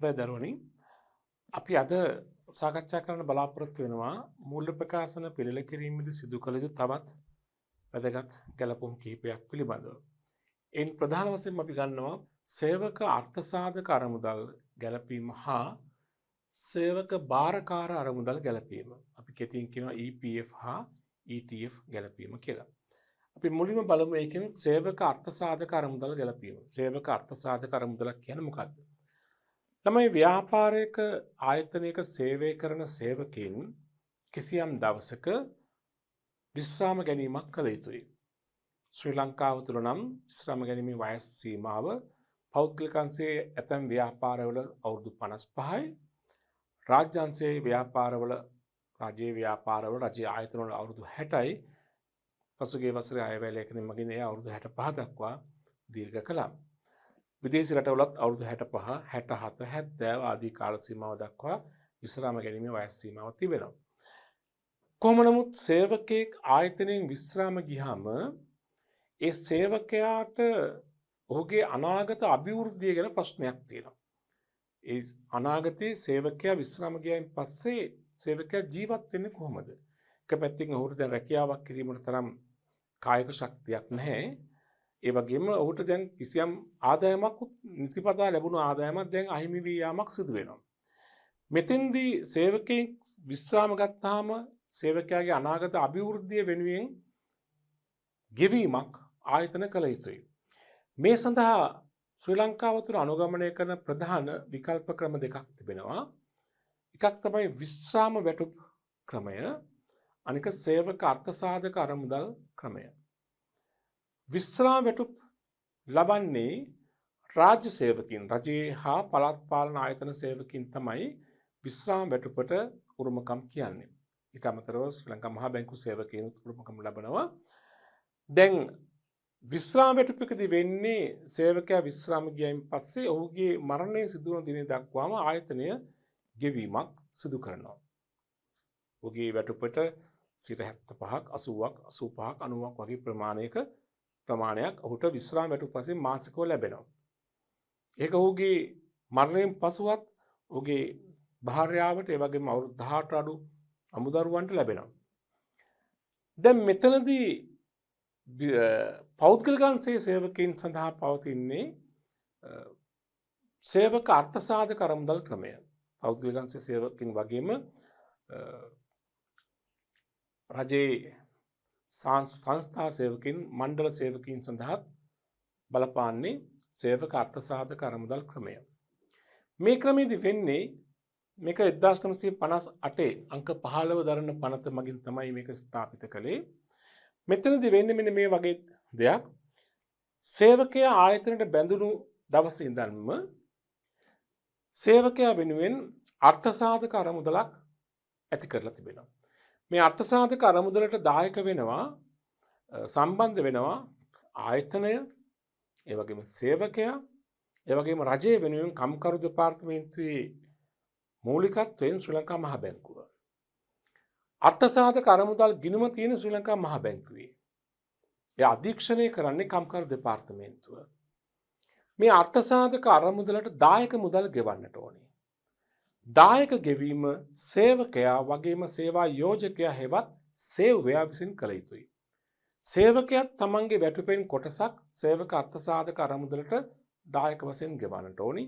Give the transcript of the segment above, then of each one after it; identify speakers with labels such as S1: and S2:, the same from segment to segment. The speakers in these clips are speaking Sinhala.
S1: හොඳයි දරුවනි. අපි අද සාකච්ඡා කරන්න බලාපොරොත්තු වෙනවා මූල්‍ය ප්‍රකාශන පිළිල කිරීමේදී සිදු කළ යුතු තවත් වැදගත් ගැලපුම් කිහිපයක් පිළිබඳව. එයින් ප්‍රධාන වශයෙන් අපි ගන්නවා සේවක අර්ථසාධක අරමුදල් ගැලපීම හා සේවක භාරකාර අරමුදල් ගැලපීම. අපි කෙටියෙන් කියනවා EPF හා ETF ගැලපීම කියලා. අපි මුලින්ම බලමු ඒකෙන් සේවක අර්ථසාධක අරමුදල් ගැලපීම. සේවක අර්ථසාධක අරමුදලක් කියන්නේ මොකක්ද? තමයි ව්‍යාපාරයක ආයතනයක සේවය කරන සේවකයින් කිසියම් දවසක විශ්‍රාම ගැනීමක් කළ යුතුයි. ශ්‍රී ලංකාව තුළ නම් විශ්‍රාම ගැනීමේ වයස් සීමාව පෞද්ගලිකංශයේ ඇතැම් ව්‍යාපාරවල අවුරුදු 55යි, රාජ්‍යාංශයේ ව්‍යාපාරවල රජයේ ආයතනවල අවුරුදු 60යි, පසුගිය වසරේ අයවැය ලේඛනය මගින් එය අවුරුදු 65 දක්වා දීර්ඝ කළා. විදේශ රටවලත් අවුරුදු 65, 67, 70 ආදී කාල සීමාව දක්වා විශ්‍රාම ගැනීමේ වයස් සීමාව තිබෙනවා. කොහොම නමුත් සේවකයෙක් ආයතනයෙන් විශ්‍රාම ගියාම ඒ සේවකයාට ඔහුගේ අනාගත අභිවෘද්ධිය ගැන ප්‍රශ්නයක් තියෙනවා. ඒ අනාගතයේ සේවකයා විශ්‍රාම ගියයින් පස්සේ සේවකයා ජීවත් වෙන්නේ කොහොමද? එක පැත්තකින් ඔහුට දැන් රැකියාවක් කිරීමට තරම් කායික ශක්තියක් නැහැ. ඒ වගේම ඔහුට දැන් කිසියම් ආදායමක් නිතිපතා ලැබුණු ආදායමක් දැන් අහිමි වී යාමක් සිදු වෙනවා. මෙතෙන්දී සේවකයෙක් විශ්‍රාම ගත්තාම සේවකයාගේ අනාගත අභිවෘද්ධිය වෙනුවෙන් ගෙවීමක් ආයතන කළ යුතුයි. මේ සඳහා ශ්‍රී ලංකාව තුළ අනුගමනය කරන ප්‍රධාන විකල්ප ක්‍රම දෙකක් තිබෙනවා. එකක් තමයි විශ්‍රාම වැටුප් ක්‍රමය, අනික සේවක අර්ථසාධක අරමුදල් ක්‍රමය. විශ්‍රාම වැටුප් ලබන්නේ රාජ්‍ය සේවකින්, රජයේ හා පළාත් පාලන ආයතන සේවකින් තමයි විශ්‍රාම වැටුපට උරුමකම් කියන්නේ. ඊට අමතරව ශ්‍රී ලංකා මහා බැංකු සේවකයන් උරුමකම් ලබනවා. දැන් විශ්‍රාම වැටුපකදී වෙන්නේ සේවකයා විශ්‍රාම ගියයින් පස්සේ ඔහුගේ මරණය සිදු වන දින දක්වාම ආයතනය ගෙවීමක් සිදු කරනවා. ඔහුගේ වැටුපට 75ක් 80ක් 85ක් 90ක් වගේ ප්‍රමාණයක් ඔහුට විශ්‍රාම වැටුප් වශයෙන් මාසිකව ලැබෙනවා. ඒක ඔහුගේ මරණයෙන් පසුවත් ඔහුගේ භාර්යාවට ඒ වගේම අවුරුදු 18 අඩු අමුදරුවන්ට ලැබෙනවා. දැන් මෙතනදී පෞද්ගලිකංශයේ සේවකයන් සඳහා පවතින්නේ සේවක අර්ථසාධක අරමුදල් ක්‍රමය. පෞද්ගලිකංශයේ සේවකයන් වගේම රජයේ සංස්ථා සේවකයන්, මණ්ඩල සේවකයන් සඳහා බලපාන්නේ සේවක අර්ථසාධක අරමුදල් ක්‍රමය. මේ ක්‍රමයේදී වෙන්නේ මේක 1958 අංක 15 දරන පනත මගින් තමයි මේක ස්ථාපිත කළේ. මෙතනදී වෙන්නේ මෙන්න මේ වගේ දෙයක්. සේවකයා ආයතනයට බැඳුණු දවසේ ඉඳන්ම සේවකයා වෙනුවෙන් අර්ථසාධක අරමුදලක් ඇති කරලා තිබෙනවා. මේ අර්ථසාධක අරමුදලට දායක වෙනවා, සම්බන්ධ වෙනවා ආයතනය, ඒ වගේම සේවකයා, ඒ වගේම රජයේ වෙනුවෙන් කම්කරු දෙපාර්තමේන්තුවේ මූලිකත්වයෙන් ශ්‍රී ලංකා මහා බැංකුව. අර්ථසාධක අරමුදල් ගිණුම තියෙන ශ්‍රී ලංකා මහා බැංකුවේ. ඒ අධීක්ෂණය කරන්නේ කම්කරු දෙපාර්තමේන්තුව. මේ අර්ථසාධක අරමුදලට දායක මුදල් ගෙවන්නට ඕනේ. දායක ගෙවීම සේවකයා වගේම සේවා යෝජකයා හෙවත් සේවකයා විසින් කළ යුතුයි. සේවකයා තමන්ගේ වැටුපෙන් කොටසක් සේවක අර්ථසාධක අරමුදලට දායක වශයෙන් ගෙවන්නට ඕනි.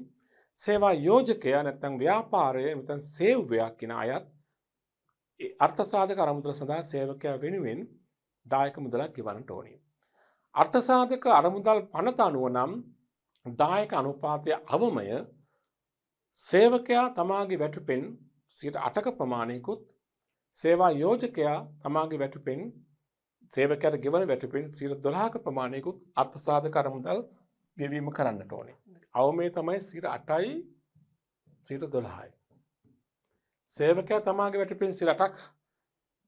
S1: සේවා යෝජකයා නැත්නම් ව්‍යාපාරයේ නැත්නම් සේවකයා කියන අයත් අර්ථසාධක අරමුදල සඳහා සේවකයා වෙනුවෙන් දායක මුදලක් ගෙවන්නට ඕනි. අර්ථසාධක අරමුදල් පනත අනුව නම් දායක අනුපාතය අවමය සේවකයා තමාගේ වැටුපෙන් 8ක ප්‍රමාණයකුත්, සේවා යෝජකයා තමාගේ වැටුපෙන් සේවකයාට ගෙවන වැටුපෙන් 12ක ප්‍රමාණයකුත් අර්ථසාධක අරමුදල් ගෙවීම කරන්නට ඕනේ. අවමය තමයි 8යි 12යි. සේවකයා තමාගේ වැටුපෙන් 8ක්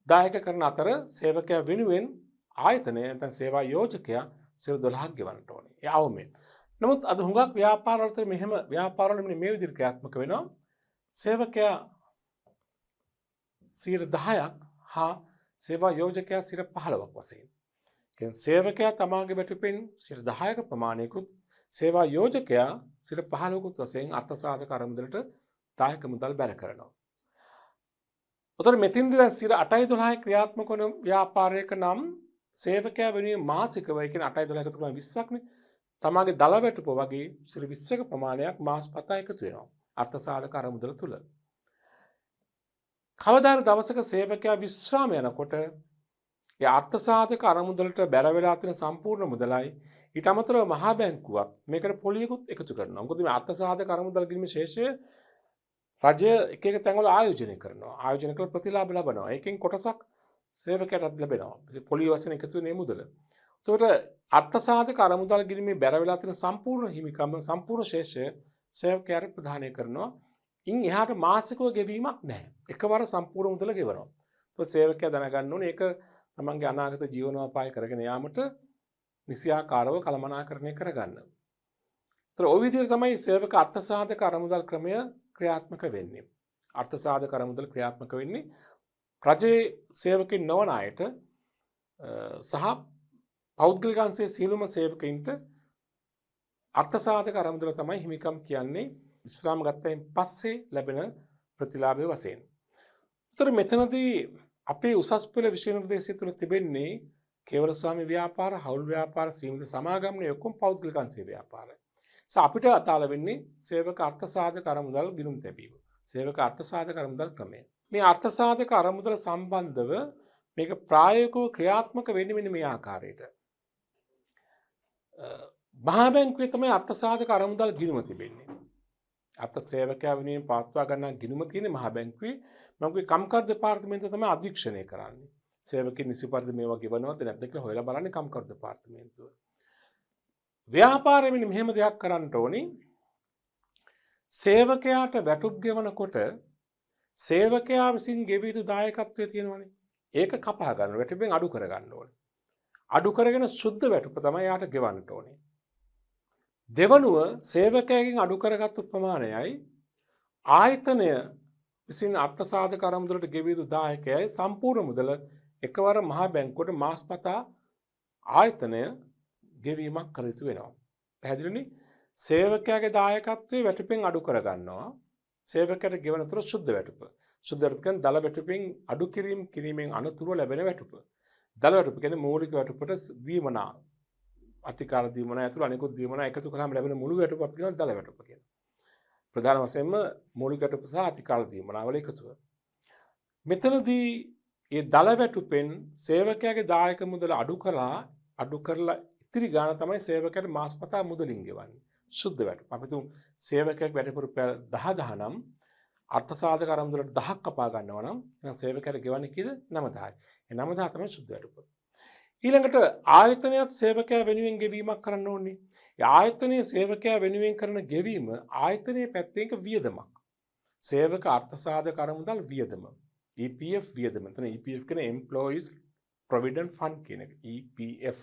S1: දායක කරන අතර සේවකයා වෙනුවෙන් ආයතනය නැත්නම් සේවා යෝජකයා 12ක් ගෙවන්නට ඕනේ. ඒ අවමය. නමුත් අද හුඟක් ව්‍යාපාරවලට ව්‍යාපාරවල මේ විදිහට ක්‍රියාත්මක වෙනවා. සේවකයා 10ක් හා සේවා යෝජකයා 15ක් වශයෙන්. කියන්නේ සේවකයා තමාගේ වැටුපෙන් 10ක ප්‍රමාණයකුත්, සේවා යෝජකයා 15%කුත් වශයෙන් අර්ථසාධක අරමුදලට දායක මුදල් බැර කරනවා. උතර මෙතින්දී දැන් 8.12 ක්‍රියාත්මක වන ව්‍යාපාරයක නම් සේවකයා වෙනුවෙන් මාසිකව ඒ කියන්නේ 8.12 එකතු කරන 20ක්නේ. තමාගේ දල වැටුප වගේ 20ක ප්‍රමාණයක් මාස 7 එකතු වෙනවා. අර්ථසාධක අරමුදල තුල. කවදාද දවසක සේවකයා විශ්‍රාම යනකොට ඒ අර්ථසාධක අරමුදලට බැර වෙලා තියෙන සම්පූර්ණ මුදලයි ඊට අමතරව මහා බැංකුවක් මේකට පොලියකුත් එකතු කරනවා. මොකද මේ අර්ථසාධක අරමුදල් ගිණීමේ ශේෂය රජය එක එක තැන්වල ආයෝජනය කරනවා. ආයෝජන කළ ප්‍රතිලාභ ලබනවා. ඒකෙන් කොටසක් සේවකයටත් ලැබෙනවා. පොලිය වශයෙන් එකතු වෙන මුදල. එතකොට අර්ථසාධක අරමුදල් ගිණීමේ බැර වෙලා තියෙන සම්පූර්ණ හිමිකම සම්පූර්ණ ශේෂය සේවකයාට ප්‍රදානය කරනවා. ඉන් එහාට මාසිකව ගෙවීමක් නැහැ. එකවර සම්පූර්ණ මුදල ගෙවනවා. તો සේවකයා දැනගන්න ඕනේ ඒක තමන්ගේ අනාගත ජීවනෝපාය කරගෙන යාමට නිසියාකාරව කළමනාකරණය කරගන්න. ඒතර ඔය විදිහට තමයි සේවක අර්ථසාධක අරමුදල් ක්‍රමය ක්‍රියාත්මක වෙන්නේ. අර්ථසාධක අරමුදල් ක්‍රියාත්මක වෙන්නේ රජයේ සේවකින් නොවන අයට සහ පෞද්ගලික අංශයේ සියලුම සේවකයින්ට අර්ථසාධක අරමුදල තමයි හිමිකම් කියන්නේ විශ්‍රාම ගත්තයින් පස්සේ ලැබෙන ප්‍රතිලාභය වශයෙන්. උතර මෙතනදී අපේ උසස් පෙළ විෂය නිර්දේශය තුළ තිබෙන්නේ කේවල ස්වාමි ව්‍යාපාර, හවුල් ව්‍යාපාර, සීමිත සමාගම්නේ ඔක්කොම පෞද්ගලික අංශයේ ව්‍යාපාරයි. අපිට අදාළ වෙන්නේ සේවක අර්ථසාධක අරමුදල් ගිණුම් තැබීම. සේවක අර්ථසාධක අරමුදල් ක්‍රමය. මේ අර්ථසාධක අරමුදල සම්බන්ධව මේක ප්‍රායෝගිකව ක්‍රියාත්මක වෙන්නේ මෙන්න මේ ආකාරයට. මහා බැංකුවේ තමයි අර්ථසාධක අරමුදල් ගිණුම තිබෙන්නේ. අර්ථ සේවකයා වෙනුවෙන් පවත්වා ගන්නා ගිණුම තියෙන්නේ මහා බැංකුවේ. මම කම්කර දෙපාර්තමේන්තුව තමයි අධීක්ෂණය කරන්නේ. සේවකයන් නිසි පරිදි මේවා ගෙවනවද නැද්ද කියලා හොයලා බලන්නේ කම්කර දෙපාර්තමේන්තුව. ව්‍යාපාරයෙන් මෙහෙම දෙයක් කරන්න ඕනි. සේවකයාට වැටුප් ගෙවනකොට සේවකයා විසින් ගෙවිය යුතු දායකත්වය තියෙනවනේ. ඒක කපා ගන්න වැටුපෙන් අඩු කර ගන්න ඕනේ. අඩු කරගෙන සුද්ධ වැටුප තමයි යාට ගෙවන්න ඕනේ. දෙවනුව සේවකයාගෙන් අඩු කරගත්තු ප්‍රමාණයයි ආයතනය විසින් අර්ථසාධක අරමුදලට ගෙවිය යුතු දායකයයි සම්පූර්ණ මුදල එකවර මහා බැංකුවට මාස්පතා ආයතනය ගෙවීමක් කළ යුතු වෙනවා. පැහැදිලිනේ? සේවකයාගේ දායකත්වයේ වැටුපෙන් අඩු කර ගන්නවා. සේවකයාට ගෙවන තුරු සුද්ධ වැටුප. සුද්ධ වැටුප කියන්නේ දල වැටුපෙන් අඩු කිරීමෙන් අනතුරුව ලැබෙන වැටුප. දල වැටුප කියන්නේ මූලික වැටුපට දීමනා අතිකාල දීමනා ඇතුළු අනිකුත් දීමනා එකතු කරාම ලැබෙන මුළු වැටුප අපි කියනවා දල වැටුප කියලා. ප්‍රධාන වශයෙන්ම මූලික වැටුප සහ අතිකාල දීමනා වල එකතුව. මෙතනදී මේ දල වැටුපෙන් සේවකයාගේ දායක මුදල අඩු කරලා ඉතිරි ගාණ තමයි සේවකයාට මාසපතා මුදලින් ගෙවන්නේ. සුද්ධ වැටුප. අපි තුමු සේවකයෙක් වැටුප රුපියල් 10,000 නම් අර්ථසාධක අරමුදලට 10ක් කපා ගන්නවා නම් එහෙනම් සේවකයාට ගෙවන්නේ කීයද? 9,000යි. ඒ 9,000 තමයි සුද්ධ වැටුප. ඊළඟට ආයතනයත් සේවකයා වෙනුවෙන් ගෙවීමක් කරන්න ඕනේ. ඒ ආයතනයේ සේවකයා වෙනුවෙන් කරන ගෙවීම ආයතනයේ පැත්තෙන් වියදමක්. සේවක අර්ථසාධක අරමුදල් වියදම. EPF වියදම. එතන EPF කියන්නේ Employees Provident Fund කියන එක. EPF.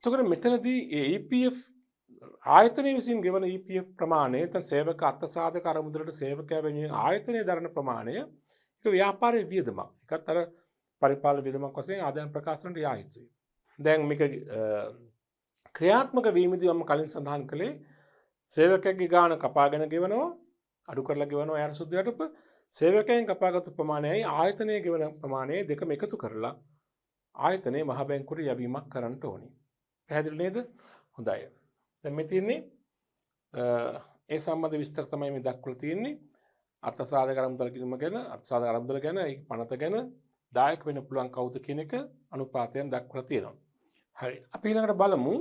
S1: එතකොට මෙතනදී ඒ EPF ආයතනයේ විසින් ගෙවන EPF ප්‍රමාණය නැත්නම් සේවක අර්ථසාධක අරමුදලට සේවකයා වෙනුවෙන් ආයතනයේ දරන ප්‍රමාණය ඒක ව්‍යාපාරයේ වියදමක්. ඒකත් අර පරිපාලන වියදමක් වශයෙන් ආදායම් ප්‍රකාශනට යා යුතුයි. දැන් මේක ක්‍රියාත්මක වීමදී මම කලින් සඳහන් කළේ සේවකයෙක්ගේ ගාණ කපාගෙන ගෙවනවා අඩු කරලා ගෙවනවා යාර සුද්ධ වැටුප සේවකයන් කපාගත්තු ප්‍රමාණයයි ආයතනයේ ගෙවන ප්‍රමාණය දෙකම එකතු කරලා ආයතනයේ මහ බැංකුවට යැවීමක් කරන්න ඕනේ. පැහැදිලි නේද? හොඳයි. දැන් මේ තියෙන්නේ ඒ සම්බන්ධ විස්තර තමයි මේ දක්වලා තියෙන්නේ. අර්ථසාධක අරමුදල් කිරීම ගැන, අර්ථසාධක අරමුදල ගැන, ඒ පනත ගැන දායක වෙන්න පුළුවන් කවුද කියන එක අනුපාතයෙන් දක්වලා තියෙනවා. හරි. අපි ඊළඟට බලමු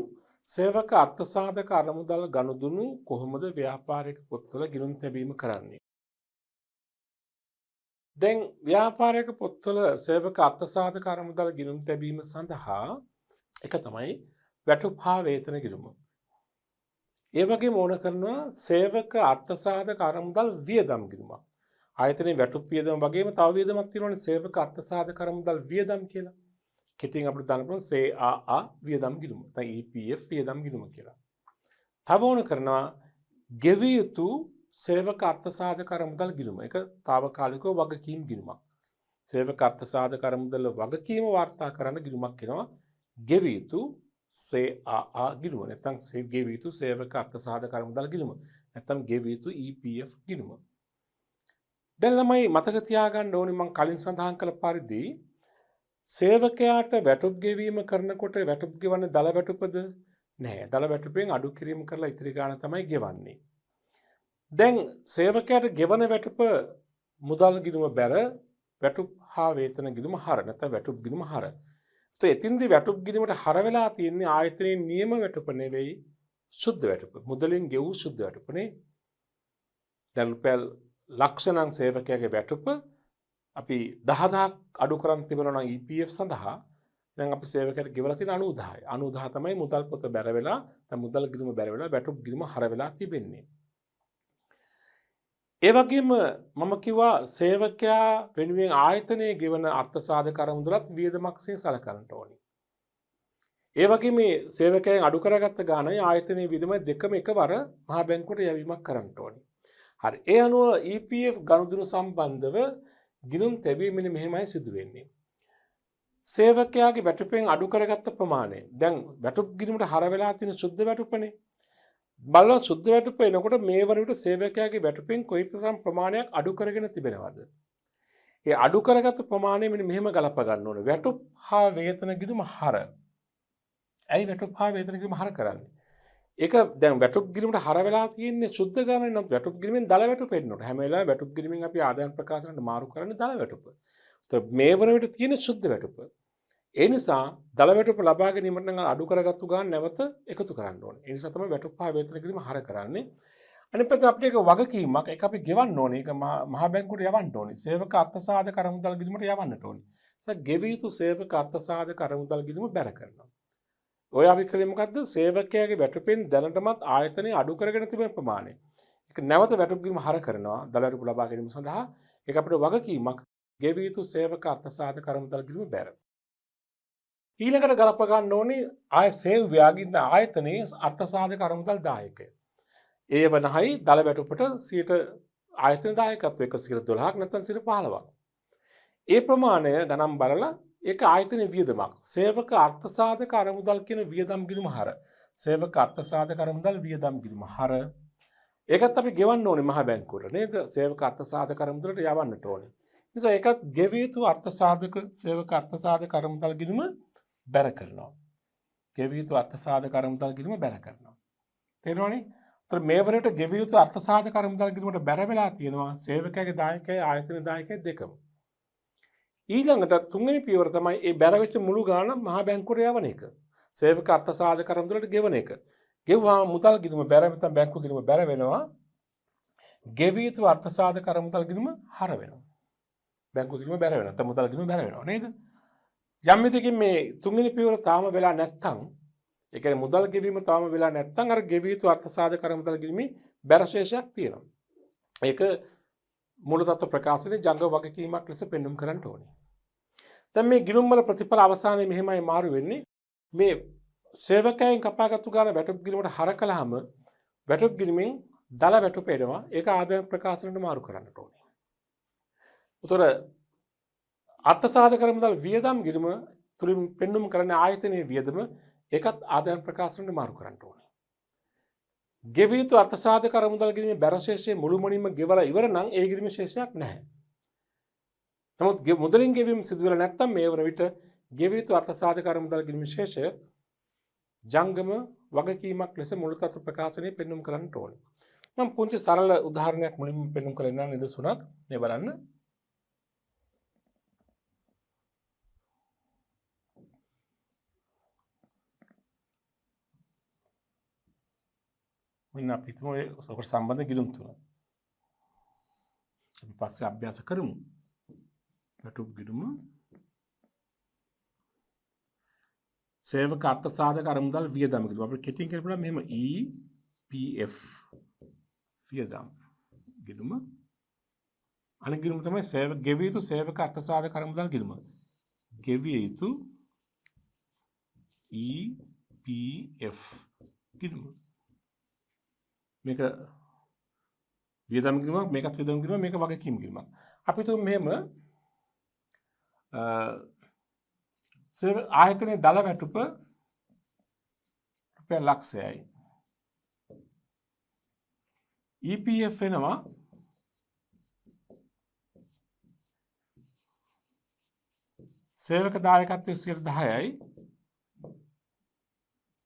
S1: සේවක අර්ථසාධක අරමුදල් ගනුදෙනු කොහොමද ව්‍යාපාරික පොත්වල ගිණුම් තැබීම කරන්නේ? දැන් ව්‍යාපාරික පොත්වල සේවක අර්ථසාධක අරමුදල් ගිණුම් තැබීම සඳහා එක තමයි වැටුප් හා වේතන ගිණුම. ඒ වගේම ඕන කරනවා සේවක අර්ථසාධක අරමුදල් වියදම් ගිණුමක්. ආයතනයේ වැටුප් වියදම වගේම තව වියදමක් තියෙනවානේ සේවක අර්ථසාධක අරමුදල් වියදම් කියලා. කෙටියෙන් අපිට දාන්න පුළුවන් CAA වියදම් ගිණුම. නැත්නම් EPF වියදම් ගිණුම කියලා. තව ඕන කරනවා ගෙවිය යුතු සේවක අර්ථසාධක අරමුදල් ගිණුම. ඒක తాවකාලිකව වගකීම් ගිණුමක්. සේවක අර්ථසාධක අරමුදල් වගකීම වාර්තා කරන ගිණුමක් වෙනවා ගෙවිය යුතු CAA ගිණුම. නැත්නම් ගෙවිය යුතු සේවක අර්ථසාධක අරමුදල් ගිණුම. නැත්නම් ගෙවිය යුතු EPF ගිණුම. දැන් ළමයි මතක තියාගන්න ඕනේ මම කලින් සඳහන් කළ පරිදි සේවකයාට වැටුප් ගෙවීම කරනකොට වැටුප් ගෙවන්නේ දල වැටුපද? නැහැ. දල වැටුපෙන් අඩු කිරීම කරලා ඉතිරි ගාණ තමයි ගෙවන්නේ. දැන් සේවකයාට ගෙවන වැටුප මුදල් ගිණුම බැර වැටුප් හා වේතන ගිණුම හර නැත්නම් වැටුප් ගිණුම හර. එතින්දි වැටුප් ගිණුමට හර වෙලා තියෙන්නේ ආයතනයේ නියම වැටුප නෙවෙයි සුද්ධ වැටුප. මුදලින් ගෙවූ සුද්ධ වැටුපනේ. දැන් රුපියල් ලක්ෂ නම් සේවකයාගේ වැටුප අපි 10000ක් අඩු කරන් තිබෙනවා නම් EPF සඳහා දැන් අපි සේවකයාට ගෙවලා තියෙන 90000යි. 90000 තමයි මුදල් පොත බැර වෙලා නැත්නම් මුදල් ගිණුම බැර වෙලා වැටුප් ගිණුම හර වෙලා තිබෙන්නේ. ඒ වගේම මම කිව්වා සේවකයා වෙනුවෙන් ආයතනයේ ගෙවන අර්ථසාධක අරමුදලත් වියදමක්සේ සලකන්නට ඕනේ. ඒ වගේම මේ සේවකයන් අඩු කරගත්ත ගාණයි ආයතනයේ වියදම දෙකම එකවර මහා බැංකුවට යැවීමක් කරන්න ඕනේ. හරි. ඒ අනුව EPF ගනුදෙනු සම්බන්ධව ගිණුම් තැබීමෙන් මෙහෙමයි සිදු වෙන්නේ. සේවකයාගේ වැටුපෙන් අඩු කරගත්ත ප්‍රමාණය. දැන් වැටුප් ගිණුමට හර වෙලා තියෙන සුද්ධ වැටුපනේ. බලන සුද්ධ වැටුප එනකොට මේ වන විට සේවකයාගේ වැටුපෙන් කොයි ප්‍රමාණයක් අඩු කරගෙන තිබෙනවද? ඒ අඩු කරගත්ත ප්‍රමාණය මෙන්න මෙහෙම ගලප ගන්න ඕනේ. වැටුප් හා වේතන ගිණුම හර. ඇයි වැටුප් හා වේතන ගිණුම හර කරන්නේ? ඒක දැන් වැටුප් ගිණුමට හර වෙලා තියෙන්නේ සුද්ධ ගාණය නම් වැටුප් ගිණුමෙන් දල වැටුප එන්නොට. හැම වෙලාවෙම වැටුප් ගිණුමෙන් අපි ආදායම් ප්‍රකාශනට මාරු කරන්නේ දල වැටුප. ඒතර මේ වන විට තියෙන සුද්ධ වැටුප. ඒ නිසා දල වැටුප ලබා ගැනීමට නම් අඩු කරගත්තු ගාන නැවත එකතු කරන්න ඕනේ. ඒ නිසා තමයි වැටුප් හා වේතන ගිණුම හර කරන්නේ. අනිත් පැත්ත අපිට ඒක වගකීමක්. ඒක අපි ගෙවන්න ඕනේ. ඒක මහා බැංකුවට යවන්න ඕනේ. සේවක අර්ථසාධක අරමුදල් ගිණුමට යවන්නට ඕනේ. ගෙවිය යුතු සේවක අර්ථසාධක අරමුදල් ගිණුම බැර කරනවා. ඔය අපි කලේ මොකද්ද? සේවකයාගේ වැටුපෙන් දැනටමත් ආයතනයේ අඩු කරගෙන තිබෙන ප්‍රමාණය. ඒක නැවත වැටුප් ගිණුම හර කරනවා. දල වැටුප ලබා ගැනීම සඳහා ඒක අපිට වගකීමක්. ගෙවිය යුතු සේවක අර්ථසාධක අරමුදල් ගිණුම බැර. ඊළඟට ගලප ගන්න ඕනේ ආය සේවයාගින් ආයතනයේ අර්ථසාධක අරමුදල් දායකය. ඒ වනහයි දල වැටුපට 100 ආයතන දායකත්වයක 12ක් නැත්නම් 15ක්. ඒ ප්‍රමාණය ගණන් බලලා ඒක ආයතනයේ වියදමක්. සේවක අර්ථසාධක අරමුදල් කියන වියදම් ගිණුම හර. සේවක අර්ථසාධක අරමුදල් වියදම් ගිණුම හර. ඒකත් අපි ගෙවන්න ඕනේ මහා බැංකුවට නේද? සේවක අර්ථසාධක අරමුදලට යවන්නට ඕනේ. නිසා ඒකත් ගෙවිය යුතු අර්ථසාධක සේවක අර්ථසාධක අරමුදල් ගිණුම බැර කරනවා. ගෙවිය යුතු අර්ථසාධක අරමුදල් ගිණුම බැර කරනවා. තේරුණානේ? ඒතර මේ වරට ගෙවිය යුතු අර්ථසාධක අරමුදල් ගිණුමට බැර වෙලා තියෙනවා සේවකයාගේ දායකයයි ආයතන දායකයයි දෙකම. ඊළඟට තුන්වෙනි පියවර තමයි මේ බැර වෙච්ච මුළු ගාණ මහා බැංකුවට යවන එක. සේවක අර්ථසාධක අරමුදලට ගෙවන එක. ගෙවුවාම මුදල් ගිණුම බැර නැත්නම් බැංකු ගිණුම බැර වෙනවා. ගෙවිය යුතු අර්ථසාධක අරමුදල් ගිණුම හර වෙනවා. බැංකු ගිණුම බැර වෙනවා. නැත්නම් මුදල් ගිණුම බැර වෙනවා නේද? යම් විදිහකින් මේ තුන්වෙනි පියවර තාම වෙලා නැත්නම් ඒ කියන්නේ මුදල් ගෙවීම තාම වෙලා නැත්නම් අර ගෙවිය යුතු අර්ථසාධක අරමුදල් ගෙවීමේ බැරශේෂයක් තියෙනවා. ඒක මූල තත්ත්ව ප්‍රකාශනයේ ජංග වගකීමක් ලෙස පෙන්වුම් කරන්න ඕනේ. දැන් මේ ගිණුම් වල ප්‍රතිඵල අවසානයේ මෙහෙමයි මාරු වෙන්නේ. මේ සේවකයන් කපාගත්තු ගාන වැටුප් ගිණුමට හර කළාම වැටුප් ගිණුමෙන් දල වැටුප එනවා. ඒක ආදායම් ප්‍රකාශනයට මාරු කරන්නට ඕනේ. උතර අර්ථසාධක අරමුදල් වියදම් ගිණුම තුලින් පෙන්වුම් කරන ආයතනයේ වියදම ඒකත් ආදායම් ප්‍රකාශනයට මාරු කරන්න ඕනේ. ගෙවිය යුතු අර්ථසාධක අරමුදල් ගිණුමේ බැරශේෂයේ මුළුමනින්ම ගෙවලා ඉවර නම් ඒ ගිණුමේ ශේෂයක් නැහැ. නමුත් මුදලින් ගෙවීම සිදු වෙලා නැත්නම් මේ වන විට ගෙවිය යුතු අර්ථසාධක අරමුදල් ගිණුමේ ශේෂය ජංගම වගකීමක් ලෙස මුළු තත්ත්ව ප්‍රකාශනයේ පෙන්වුම් කරන්න ඕනේ. මම පුංචි සරල උදාහරණයක් මුලින්ම පෙන්වුම් කරලා ඉන්නවා නිදසුණක් මේ බලන්න. මෙන්න අපි හිතමු ඔකට සම්බන්ධ ගිණුම් තුන. අපි පස්සේ අභ්‍යාස කරමු. වැටුප් ගිණුම සේවක අර්ථසාධක අරමුදල් වියදම් ගිණුම. අපිට කෙටියෙන් කියන්න පුළුවන් මෙහෙම EPF වියදම් ගිණුම. අනිත් ගිණුම තමයි ගෙවිය යුතු සේවක අර්ථසාධක අරමුදල් ගිණුම. ගෙවිය යුතු EPF ගිණුම. මේක වියදම් ගිණුමක්, මේකත් වියදම් ගිණුමක්, මේක වගකීම් ගිණුමක්. අපි තුමු මෙහෙම ආයතනයේ දල වැටුප රුපියල් ලක්ෂයයි. EPF වෙනවා සේවක දායකත්වයේ 10%යි.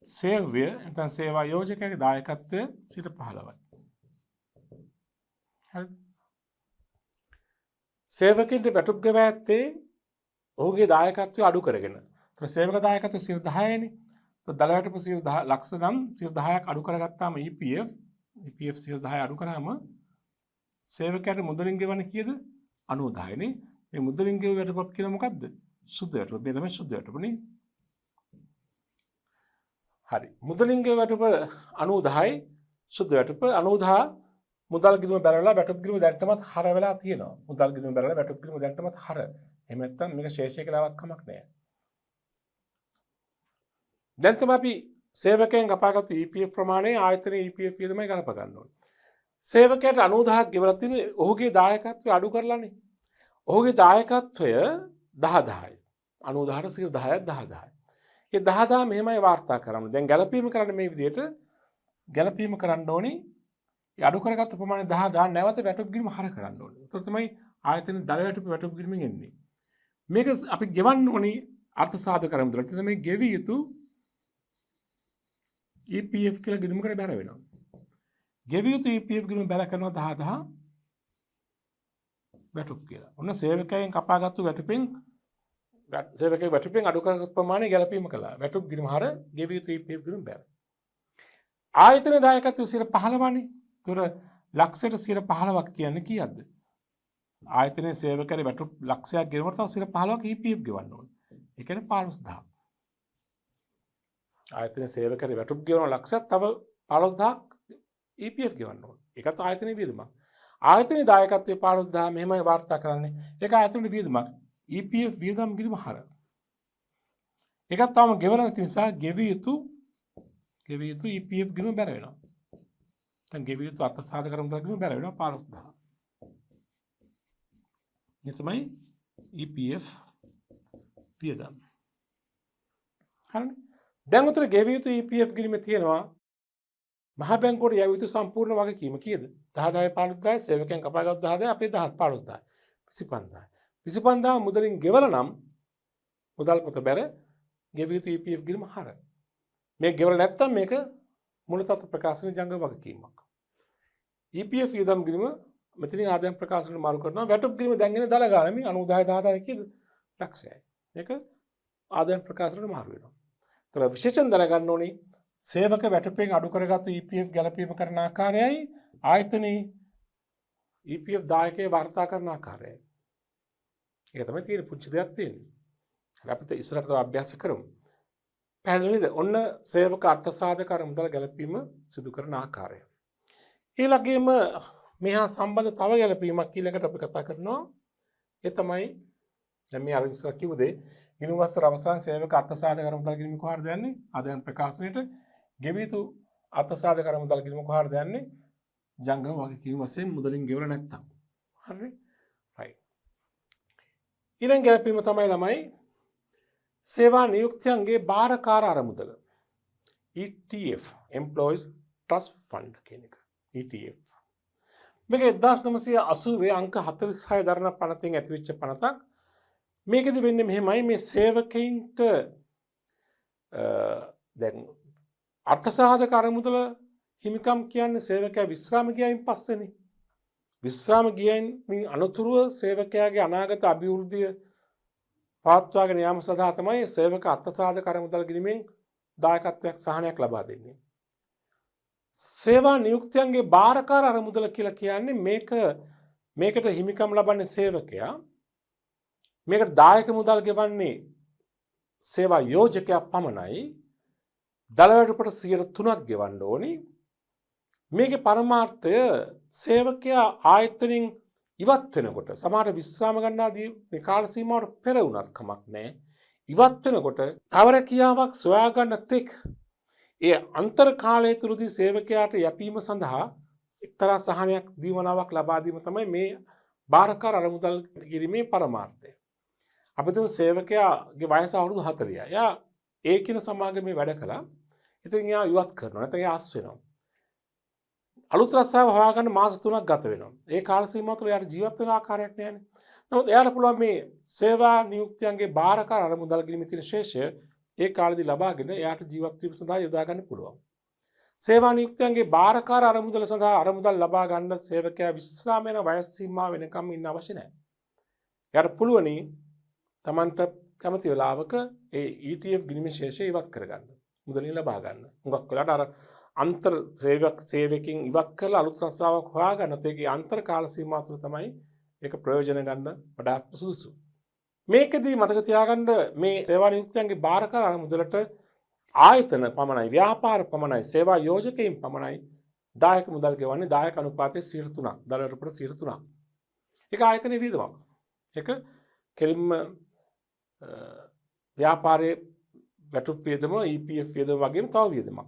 S1: සේව්‍ය නැත්නම් සේවා යෝජකයාගේ දායකත්වය 15%යි. හරි. සේවකයන්ට වැටුප් ගෙවා ඇත්තේ ඔහුගේ දායකත්වය අඩු කරගෙන. ඒතර සේවක දායකත්වය 10%නේ. ඒතර දල වැටුප 10 ලක්ෂ නම් 10%ක් අඩු කරගත්තාම EPF 10% අඩු කරාම සේවකයාට මුදලින් ගෙවන්නේ කීයද? 90%නේ. මේ මුදලින් ගෙව වැටුපක් කියන මොකද්ද? සුද්ධ වැටුප. මේ තමයි සුද්ධ වැටුපනේ. හරි. මුදලින් ගෙව වැටුප 90%යි සුද්ධ වැටුප 90% මුදල් ගිණුම බැලලා වැටුප් ගිණුම දැන්ටමත් හර වෙලා තියෙනවා. මුදල් ගිණුම බැලලා වැටුප් ගිණුම දැන්ටමත් හර. එහෙම නැත්නම් මේක ශේෂය කියලාවත් කමක් නැහැ. දැන් තමයි අපි සේවකයන් අපාගත් EPF ප්‍රමාණය ආයතනයේ EPF වියදමයි ගලප ගන්න ඕනේ. සේවකයාට 90000ක් ගෙවලා තියෙන ඔහුගේ දායකත්වය අඩු කරලානේ. ඔහුගේ දායකත්වය 10000යි. 90000ට 10ක් 10000යි. ඒ 10000 මෙහෙමයි වාර්තා කරන්න. දැන් ගැලපීම කරන්න මේ විදිහට ගැලපීම කරන්න ඕනේ. ඒ අඩු කරගත්ත ප්‍රමාණය 10000 නැවත වැටුප් ගිණුම හර කරන්න ඕනේ. ඒතර තමයි ආයතන දල වැටුප් ගිණුමෙන් එන්නේ. මේක අපි ගෙවන්න ඕනේ අර්ථ සාධක කරමුදල. ඒ තමයි ගෙවිය යුතු EPF කියලා ගිණුමකට බැර වෙනවා. ගෙවිය යුතු EPF ගිණුම බැර කරනවා 10000 වැටුප් කියලා. ඔන්න සේවකයන් කපාගත්තු වැටුපෙන් සේවකයන් වැටුපෙන් අඩු කරගත් ප්‍රමාණය ගැලපීම කළා. වැටුප් ගිණුම හර ගෙවිය යුතු EPF ගිණුම බැර. ආයතන දායකත්වය 15%නේ. ඒතර ලක්ෂයට 15%ක් කියන්නේ කීයක්ද? ආයතනයේ සේවකයන් වැටුප් ලක්ෂයක් ගෙවුවට තව 15%ක් EPF ගෙවන්න ඕනේ. ඒ කියන්නේ 15000ක්. ආයතනයේ සේවකයන් වැටුප් ගෙවන ලක්ෂයක් තව 15000ක් EPF ගෙවන්න ඕනේ. ඒකත් ආයතනයේ වියදමක්. ආයතනයේ දායකත්වයේ 15000 මෙහෙමයි වාර්තා කරන්නේ. ඒක ආයතනයේ වියදමක්. EPF වියදම් ගිණුම හර. ඒකත් තාම ගෙවලා නැති නිසා ගෙවිය යුතු EPF ගිණුම බැර වෙනවා. දැන් ගෙවිය යුතු අර්ථ සාධක කරමුදල් ගිණුම බැර වෙනවා 15000. මේ තමයි EPF වියදම්. හරිනේ. දැන් උතර ගෙවිය යුතු EPF ගිණුමේ තියෙනවා මහ බැංකුවට යැවිය යුතු සම්පූර්ණ වගකීම කීයද? 10000 15000 සේවකයන් කපාගත් 10000 අපේ 15000 25000. 25000 මුදලින් ගෙවලා නම් මුදල් පොත බැර ගෙවිය යුතු EPF ගිණුම හර. මේ ගෙවලා නැත්තම් මේක මූලතත්ත්ව ප්‍රකාශන ජංග වගකීමක්. EPF වියදම් ගිණුම මෙතනින් ආදායම් ප්‍රකාශනට මාරු කරනවා. වැටුප් ගිණුම දැන් එන දල ගාන මේ 90000 කීයද? ලක්ෂයයි. ඒක ආදායම් ප්‍රකාශනට මාරු වෙනවා. ඒතර විශේෂයෙන් දැනගන්න ඕනේ සේවක වැටුපෙන් අඩු කරගත්තු EPF ගැලපීම කරන ආකාරයයි ආයතනයේ EPF දායකයේ වාර්තා කරන ආකාරයයි. ඒක තමයි තියෙන පුංචි දෙයක් තියෙන්නේ. හරි අපිට ඉස්සරහට තව අභ්‍යාස කරමු. පැහැදිලිද? ඔන්න සේවක අර්ථ සාධක මුදල් ගැලපීම සිදු කරන ආකාරය. ඊළඟේම මෙහා සම්බන්ධ තව ගැලපීමක් ඊළඟට අපි කතා කරනවා. ඒ තමයි දැන් මේ අර ඉස්සර කිව්ව දේ ගිණුම් වස්තර අවසාන සේවක අර්ථ සාධක මුදල් ගිණුම කොහරද යන්නේ? ආදායම් ප්‍රකාශනයේට ගෙවිය යුතු අර්ථ සාධක මුදල් ගිණුම කොහරද යන්නේ? ජංගම වගකීම් වශයෙන් මුදලින් ගෙවලා නැත්තම්. හරිනේ? right. ඊළඟ ගැලපීම තමයි ළමයි සේවා නියුක්තියන්ගේ භාරකාර අරමුදල ETF Employees Trust Fund කියන එක ETF. මේක 1980 අංක 46 දරන පනතින් ඇතිවෙච්ච පනතක්. මේකෙදි වෙන්නේ මෙහෙමයි මේ සේවකයින්ට දැන් අර්ථසාධක අරමුදල හිමිකම් කියන්නේ සේවකයා විශ්‍රාම ගියයින් පස්සේනේ. විශ්‍රාම ගියයින් අනතුරුව සේවකයාගේ අනාගත අභිවෘද්ධිය පවත්වාගෙන යාම සඳහා තමයි සේවක අර්ථසාධක අරමුදල් ගිණීමෙන් දායකත්වයක් සහනයක් ලබා දෙන්නේ. සේවා නියුක්තියන්ගේ භාරකාර අරමුදල කියලා කියන්නේ මේකට හිමිකම් ලබන්නේ සේවකයා. මේකට දායක මුදල් ගෙවන්නේ සේවා යෝජකයා පමණයි. දල වැටුපට 3%ක් ගෙවන්න ඕනි. මේකේ පරමාර්ථය සේවකයා ආයතනෙන් ඉවත් වෙනකොට සමහර විශ්‍රාම ගන්නාදී මේ කාල සීමාවට පෙර වුණත් කමක් නැහැ. ඉවත් වෙනකොට තවර කියාවක් සොයා ගන්න තෙක් ඒ අන්තර කාලය තුලදී සේවකයාට යැපීම සඳහා එක්තරා සහනයක් දීමනාවක් ලබා දීම තමයි මේ භාරකාර අරමුදල් කිරීමේ පරමාර්ථය. අපි තුමු සේවකයාගේ වයස අවුරුදු 40යි. එයා ඒ කින සමාගමේ වැඩ කළා. ඉතින් එයා ඉවත් කරනවා. නැත්නම් එයා අස් වෙනවා. අලුත් රස්සාව හොයාගන්න මාස 3ක් ගත වෙනවා. ඒ කාල සීමාව තුළ එයාට ජීවත් වෙන ආකාරයක් නෑනේ. නමුත් එයාට පුළුවන් මේ සේවා නියුක්තියන්ගේ බාරකාර අරමුදල් ගිණීමේ තියෙන ශේෂය ඒ කාලෙදි ලබාගෙන එයාට ජීවත් වීම සඳහා යොදා ගන්න පුළුවන්. සේවා නියුක්තියන්ගේ බාරකාර අරමුදල සඳහා අරමුදල් ලබා ගන්න සේවකයා විශ්‍රාම වෙන වයස් සීමාව වෙනකම් ඉන්න අවශ්‍ය නැහැ. එයාට පුළුවනි Tamanට කැමති වෙලාවක ඒ ETF ගිණීමේ ශේෂය ඉවත් කරගන්න. මුදලින් ලබා ගන්න. හුඟක් වෙලාවට අර අන්තර් සේවකකින් ඉවත් කරලා අලුත් රස්සාවක් හොයාගන්නත් ඒකේ අන්තර් කාල සීමාව තුළ තමයි ඒක ප්‍රයෝජන ගන්න වඩාත් සුදුසු. මේකෙදී මතක තියාගන්න මේ සේවා නියුක්තියන්ගේ බාරකාර අරමුදලට ආයතන පමණයි ව්‍යාපාර පමණයි සේවා යෝජකයින් පමණයි දායක මුදල් ගෙවන්නේ දායක අනුපාතයේ 3%. දලවලට 3%. ඒක ආයතනයේ වියදමක්. ඒක කෙලින්ම ව්‍යාපාරයේ වැටුප් වියදම EPF වියදම වගේම තව වියදමක්.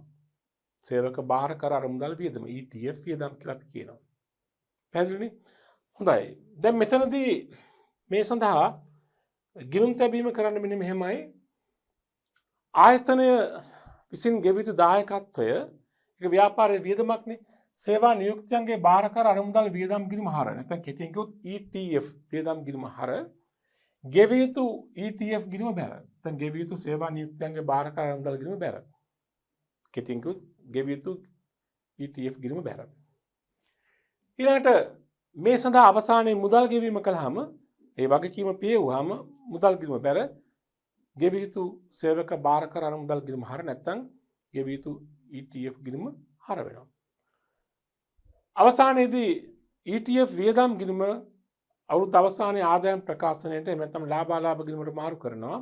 S1: සේවක බාරකාර අරමුදල් වියදම ETF වියදම් කියලා අපි කියනවා. පැහැදිලිනේ? හොඳයි. දැන් මෙතනදී මේ සඳහා ගිණුම් තැබීම කරන්න මෙන්න මෙහෙමයි. ආයතනය විසින් ගෙවිය යුතු දායකත්වය ඒක ව්‍යාපාරයේ වියදමක්නේ. සේවා නියුක්තියන්ගේ බාරකාර අරමුදල් වියදම් ගිණුම හර නැත්නම් කෙටියෙන් කිව්වොත් ETF වියදම් ගිණුම හර ගෙවිය යුතු ETF ගිණුම බැර. නැත්නම් ගෙවිය යුතු සේවා නියුක්තියන්ගේ බාරකාර අරමුදල් ගිණුම බැර. කෙටියෙන් කිව්වොත් ගෙවිය යුතු ETF ගිණුම බැර. ඊළඟට මේ සඳහා අවසානයේ මුදල් ගෙවීම කළාම ඒ වගකීම පියවුවාම මුදල් ගිණුම බැර ගෙවිය යුතු සේවක බාරකාර අරමුදල් ගිණුම හර නැත්නම් ගෙවිය යුතු ETF ගිණුම හර වෙනවා. අවසානයේදී ETF වියදම් ගිණුම අවුරුදු අවසානයේ ආදායම් ප්‍රකාශනයට එහෙම නැත්නම් ලාභාලාභ ගිණුමට මාරු කරනවා.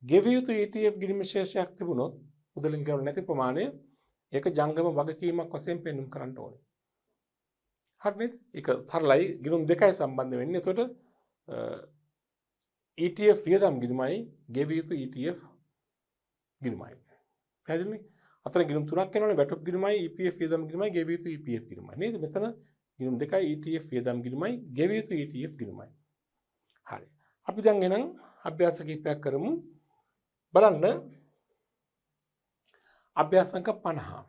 S1: ගෙවිය යුතු ETF ගිණුම ශේෂයක් තිබුණොත් මුදලින් ගෙවන්න නැති ප්‍රමාණය ඒක ජංගම වගකීමක් වශයෙන් පෙන්වුම් කරන්න ඕනේ. හරි නේද? ඒක සරලයි. ගිණුම් දෙකයි සම්බන්ධ වෙන්නේ. එතකොට ETF වියදම් ගිණුමයි ගෙවිය යුතු ETF ගිණුමයි. පැහැදිලිනේ? අතන ගිණුම් තුනක් වෙනවනේ. වැටුප් ගිණුමයි EPF වියදම් ගිණුමයි ගෙවිය යුතු EPF ගිණුමයි. නේද? මෙතන ගිණුම් දෙකයි ETF වියදම් ගිණුමයි ගෙවිය යුතු ETF ගිණුමයි. හරි. අපි දැන් එහෙනම් අභ්‍යාස කිහිපයක් කරමු. බලන්න අභ්‍යාස අංක 50.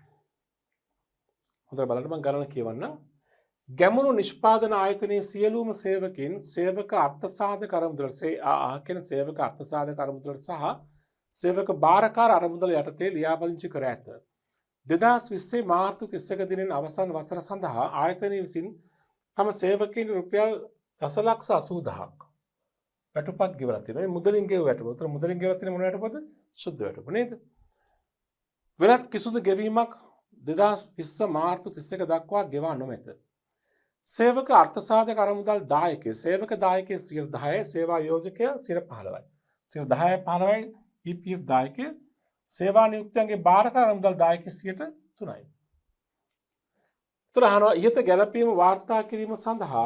S1: හොඳට බලන්න මම ගණන කියවන්නම්. ගැමුණු නිෂ්පාදන ආයතනයේ සියලුම සේවකයන් සේවක අර්ථසාධක අරමුදල කියන සේවක අර්ථසාධක අරමුදල සහ සේවක බාරකාර අරමුදල යටතේ ලියාපදිංචි කර ඇත. 2020 මාර්තු 31 දිනෙන් අවසන් වසර සඳහා ආයතනය විසින් තම සේවකයන් රුපියල් 10,80,000ක් වැටුපක් ගෙවලා තියෙනවා. මේ මුදලින් ගෙව වැටුප. උතර මුදලින් ගෙවලා තියෙන මොන වැටුපද? සුද්ධ වැටුප නේද? වෙනත් කිසිදු ගෙවීමක් 2020 මාර්තු 31 දක්වා ගෙවා නොමැත. සේවක අර්ථසාධක අරමුදල් දායකය සේවක දායකය 10%, සේවා යෝජකය 15%. 10 15යි EPF දායකය, සේවා නියුක්තියන්ගේ බාරකාර අරමුදල් දායකය 3%යි. අහනවා ඉහත ගැළපීම වාර්තා කිරීම සඳහා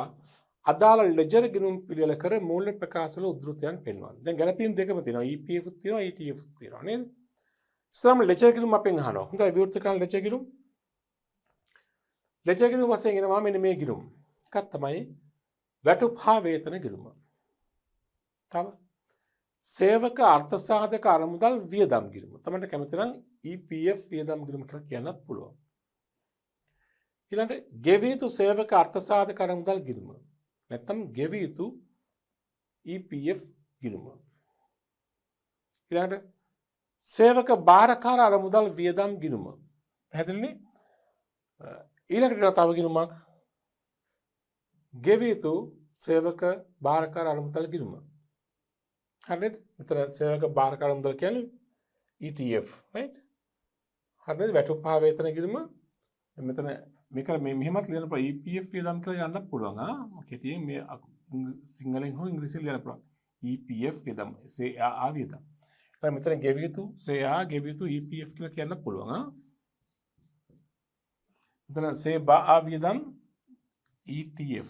S1: අදාළ ලෙජර් ගිණුම් පිළිවෙල කර මූල්‍ය ප්‍රකාශවල උද්ෘතයන් පෙන්වන්න. දැන් ගැළපීම් දෙකම තියෙනවා. EPF උත් තියෙනවා, ETF උත් තියෙනවා නේද? ඉස්සරහම ලෙජර් ගිණුම් අපෙන් අහනවා. හොඳයි විවෘත කරන ලෙජර් ගිණුම්. ලෙජර් ගිණුම් වශයෙන් එනවා මෙන්න මේ ගිණුම්. එකක් තමයි වැටුප් හා වේතන ගිණුම. තව සේවක අර්ථසාධක අරමුදල් වියදම් ගිණුම. තමයි කැමති නම් EPF වියදම් ගිණුම කියලා කියන්නත් පුළුවන්. ඊළඟට ගෙවිය යුතු සේවක අර්ථසාධක අරමුදල් ගිණුම. නැත්නම් ගෙවිය යුතු EPF ගිණුම. ඊළඟට සේවක බාරකාර අරමුදල් වියදම් ගිණුම. පැහැදිලිනේ? ඊළඟට තව ගිණුමක් ගෙවිය යුතු සේවක බාරකාර අරමුදල් ගිණුම. හරිද? මෙතන සේවක බාරකාර අරමුදල් කියන්නේ ETF, right? හරිද? වැටුප් හා වේතන ගිණුම. මෙතන මේක මෙහෙමත් ලියන්න පුළුවන්. EPF වියදම් කියලා යන්නත් පුළුවන්. කෙටියෙන් මේ සිංහලෙන් හෝ ඉංග්‍රීසියෙන් ලියන්න පුළුවන්. EPF වියදම්, CA වියදම්. මෙතන ගෙවිය යුතු CA ගෙවිය යුතු EPF කියලා කියන්න පුළුවන්. මෙතන CA වියදම් ETF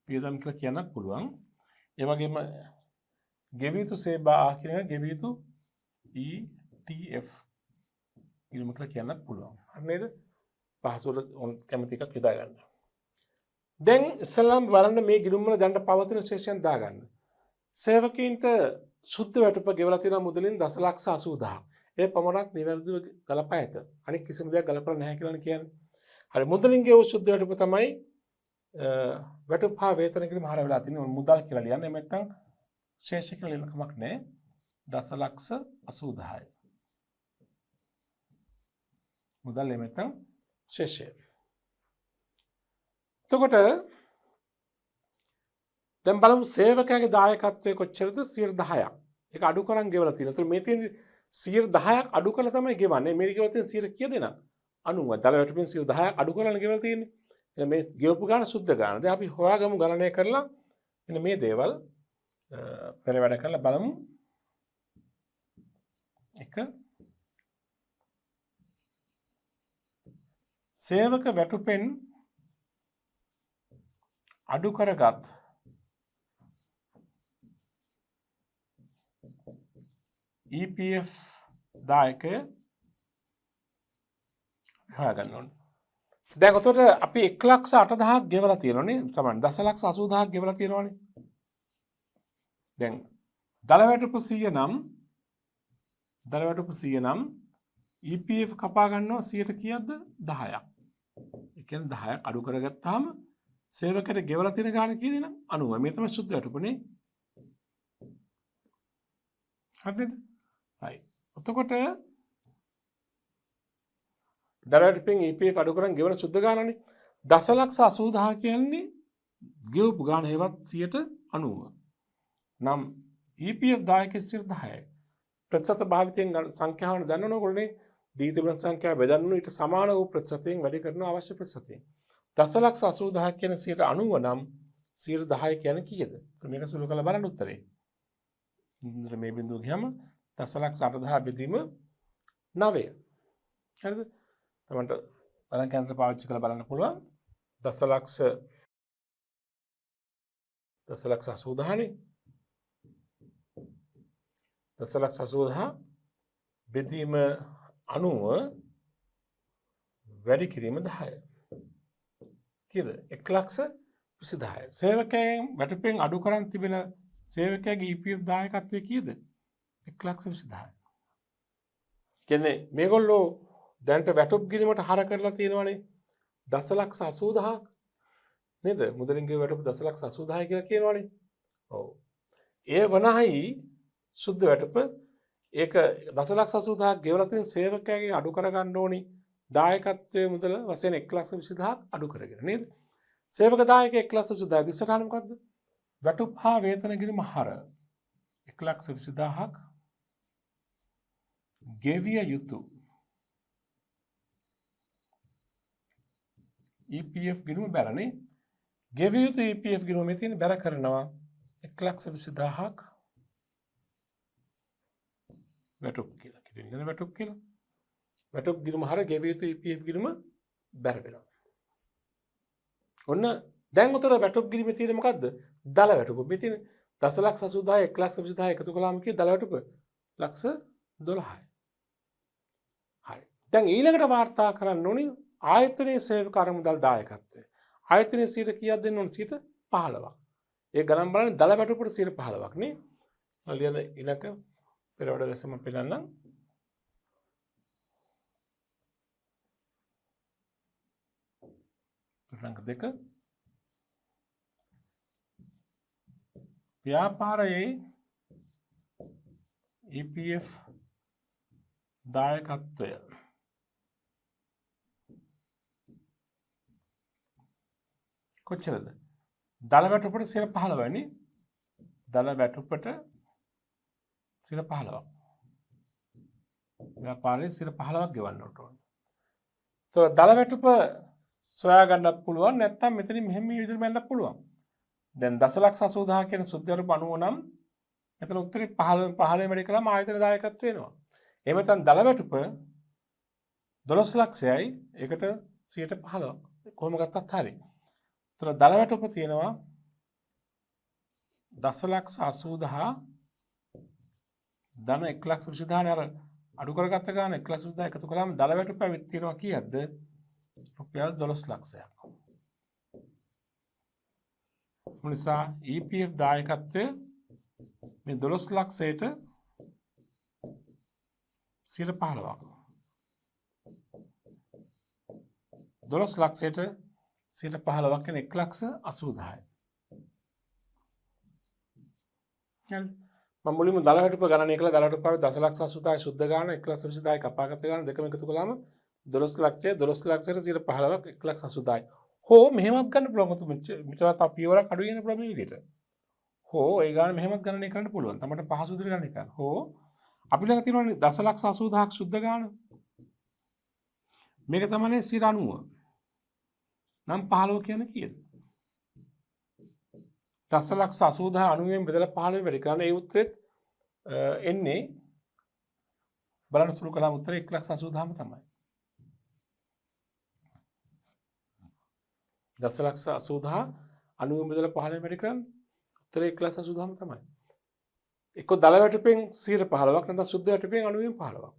S1: වියදම් කියලා කියන්නත් පුළුවන්. ඒ වගේම ගෙවිය යුතු CA කියන එක ගෙවිය යුතු ETF ගිණුම කියලා කියන්නත් පුළුවන්. හරි නේද? පහසුවට කැමති එකක් යොදා ගන්න. දැන් ඉස්සෙල්ලාම බලන්න මේ ගිණුම් වල දැනට පවතින ශේෂයන් දාගන්න. සේවකීන්ට සුද්ධ වැටුප ගෙවලා තියෙන මුදලින් 10,80,000ක්. ඒ පමණක් නිවැරදිව ගලපා ඇත. අනික කිසිම දෙයක් ගලපලා නැහැ කියලා කියන්නේ. හරි මුදලින් ගෙවූ සුද්ධ වැටුප තමයි වැටුප් හා වේතන කිරීම හර වෙලා තියෙන මුදල් කියලා ලියන්නේ. එහෙම නැත්නම් ශේෂ කියලා ලියන්න කමක් නැහැ. දසලක්ෂ 80000යි. මුදල් එහෙම නැත්නම් ශේෂය. එතකොට දැන් බලමු සේවකයාගේ දායකත්වය කොච්චරද 10%ක්. ඒක අඩු කරන් ගෙවලා තියෙනවා. ඒතර මේ තියෙන 10%ක් අඩු කරලා තමයි ගෙවන්නේ. මේ ගෙවලා තියෙන 100 කීයද නේද? 90. දල වැටුපෙන් 10%ක් අඩු කරලා ගෙවලා තියෙන්නේ. එහෙනම් මේ ගෙවපු ගාන සුද්ධ ගාන. දැන් අපි හොයාගමු ගණනය කරලා මෙන්න මේ දේවල් පෙර වැඩ කරලා බලමු. එක සේවක වැටුපෙන් අඩු කරගත් EPF දායකය හොයාගන්න ඕනේ. දැන් උතට අපි 1,08,000ක් ගෙවලා තියෙනවනේ. සමහර 10,80,000ක් ගෙවලා තියෙනවනේ. දැන් දලවැටුප 100 නම් EPF කපා ගන්නවා 100ට කීයක්ද 10ක්. ඒ කියන්නේ 10ක් අඩු කරගත්තාම සේවකයට ගෙවලා තියෙන ගාණ කීයද නම් 90. මේ තමයි සුද්ධ වැටුපනේ. හරිද? right. එතකොට දලවැටුපෙන් EPF අඩු කරන් ගෙවන සුද්ධ ගාණනේ 10,80,000 කියන්නේ ගෙවපු ගාණ හේවත් 90. නම් EPF දායකයෙ 10යි. ප්‍රතිශත භාවිතයෙන් සංඛ්‍යාවන දන්නවනේ ඔයගොල්ලෝනේ දී තිබෙන සංඛ්‍යාව බෙදන්න ඊට සමාන වූ ප්‍රතිශතයෙන් වැඩි කරන අවශ්‍ය ප්‍රතිශතයෙන් 10,80,000 කියන 90 නම් 10 කියන්නේ කීයද? මේක සුළු කරලා බලන්න උත්තරේ. මේ බිඳුව ගියම 10,08,000 බෙදීම 9. හරිද? තමන්ට බලන් කැන්තර පාවිච්චි කරලා බලන්න පුළුවන්. 10,80,000 නේ. 10,80,000 බෙදීම 90 වැඩි කිරීම 10. කීයද? 1,20,000. සේවකයන් වැටුපෙන් අඩු කරන් තිබෙන සේවකයාගේ EPF දායකත්වය කීයද? 1,20,000. කියන්නේ මේගොල්ලෝ දැනට වැටුප් ගිණීමට හර කරලා තියෙනවානේ 10,80,000ක් නේද? මුදලින් ගෙව වැටුප් 10,80,000 කියලා කියනවානේ. ඔව්. ඒ වනහයි සුද්ධ වැටුප ඒක 10,80,000ක් ගෙවලා තියෙන සේවකයාගේ අඩු කරගන්න ඕනි දායකත්වයේ මුදල වශයෙන් 1,20,000ක් අඩු කරගෙන නේද? සේවක දායකයෙක් 1,20,000 ඉස්සරහට මොකද්ද? වැටුප් හා වේතන ගිණීම හර 1,20,000ක් ගෙවිය යුතු EPF ගිණුම බැරනේ. ගෙවිය යුතු EPF ගිණුම මේ තියෙන බැර කරනවා 1,20,000ක් වැටුප් කියලා. කියෙන්නේ වැටුප් කියලා. වැටුප් ගිණුම හර ගෙවිය යුතු EPF ගිණුම බැර වෙනවා. ඔන්න දැන් උතර වැටුප් ගිණීමේ තියෙන මොකද්ද? දල වැටුප. මේ තියෙන 10,80,000 1,20,000 එකතු කළාම කී දල වැටුප 12,00,000යි. හරි. දැන් ඊළඟට වාර්තා කරන්න ඕනි ආයතනයේ සේවක අරමුදල් දායකත්වය. ආයතනයේ 100 කීයක් දෙන්න ඕන? 15ක්. ඒ ගණන් බලන්නේ දල වැටුපට 15ක් නේ. ලියන ඉලක පෙරවඩ දැසම පෙන්නන්නම්. ප්‍රශ්න 2 ව්‍යාපාරයේ EPF දායකත්වය කොච්චරද? දල වැටුපට 15යි නේ. දල වැටුපට 15ක්. ව්‍යාපාරයේ 15ක් ගෙවන්න ඕන. ඒතර දල වැටුප සොයා ගන්නත් පුළුවන් නැත්නම් මෙතනින් මෙහෙම මේ විදිහට යන්නත් පුළුවන්. දැන් 10,80,000 කියන සුද්ධ වැටුප 90 නම් මෙතන උත්තරේ 15 වැඩි කළාම ආයතන දායකත්වය එනවා. එහෙම නැත්නම් දල වැටුප 12,00,000යි ඒකට 15ක්. කොහොම ගත්තත් හරි. ඒතර දල වැටුප තියෙනවා 10,80,000 ධන 1,20,000 අර අඩු කරගත්ත ගාන 1,20,000 එකතු කළාම දල වැටුප ඇවිත් තියෙනවා කීයක්ද? රුපියල් 12,00,000ක්. නිසා EPF දායකත්වය මේ 12,00,000ට 15ක්. 12 ලක්ෂයට 15ක් කියන්නේ 1,80,000යි. හරි. මම මුලින්ම දල වැටුප ගණනය කළා. දල වැටුපාවේ 10,80,000 ශුද්ධ ගාන 1,20,000යි කපාගත ගාන දෙකම එකතු කළාම 12 ලක්ෂයට 15ක් 1,80,000යි. හෝ මෙහෙමත් ගන්න පුළුවන්. මෙතන තව පියවරක් අඩු වෙන පුළුවන් මේ විදිහට. හෝ ඒ ගාන මෙහෙමත් ගණනය කරන්න පුළුවන්. තමයි පහසු විදිහට ගණනය කරන්න. හෝ අපි ළඟ තියෙනවානේ 10,80,000ක් ශුද්ධ ගාන. මේක තමයි 90. නම් 15 කියන්නේ කීයද? 10,80,000 90න් බෙදලා 15 වැඩි කරන්න ඒ උත්තරෙත් එන්නේ බලන්න සුළු කළාම උත්තරේ 1,80,000ම තමයි. 10,80,000 90න් බෙදලා 15 වැඩි කරන්න උත්තරේ 1,80,000ම තමයි. එක්ක දල වැටුපෙන් 15ක් නැත්නම් සුද්ධ වැටුපෙන් 90න් 15ක්.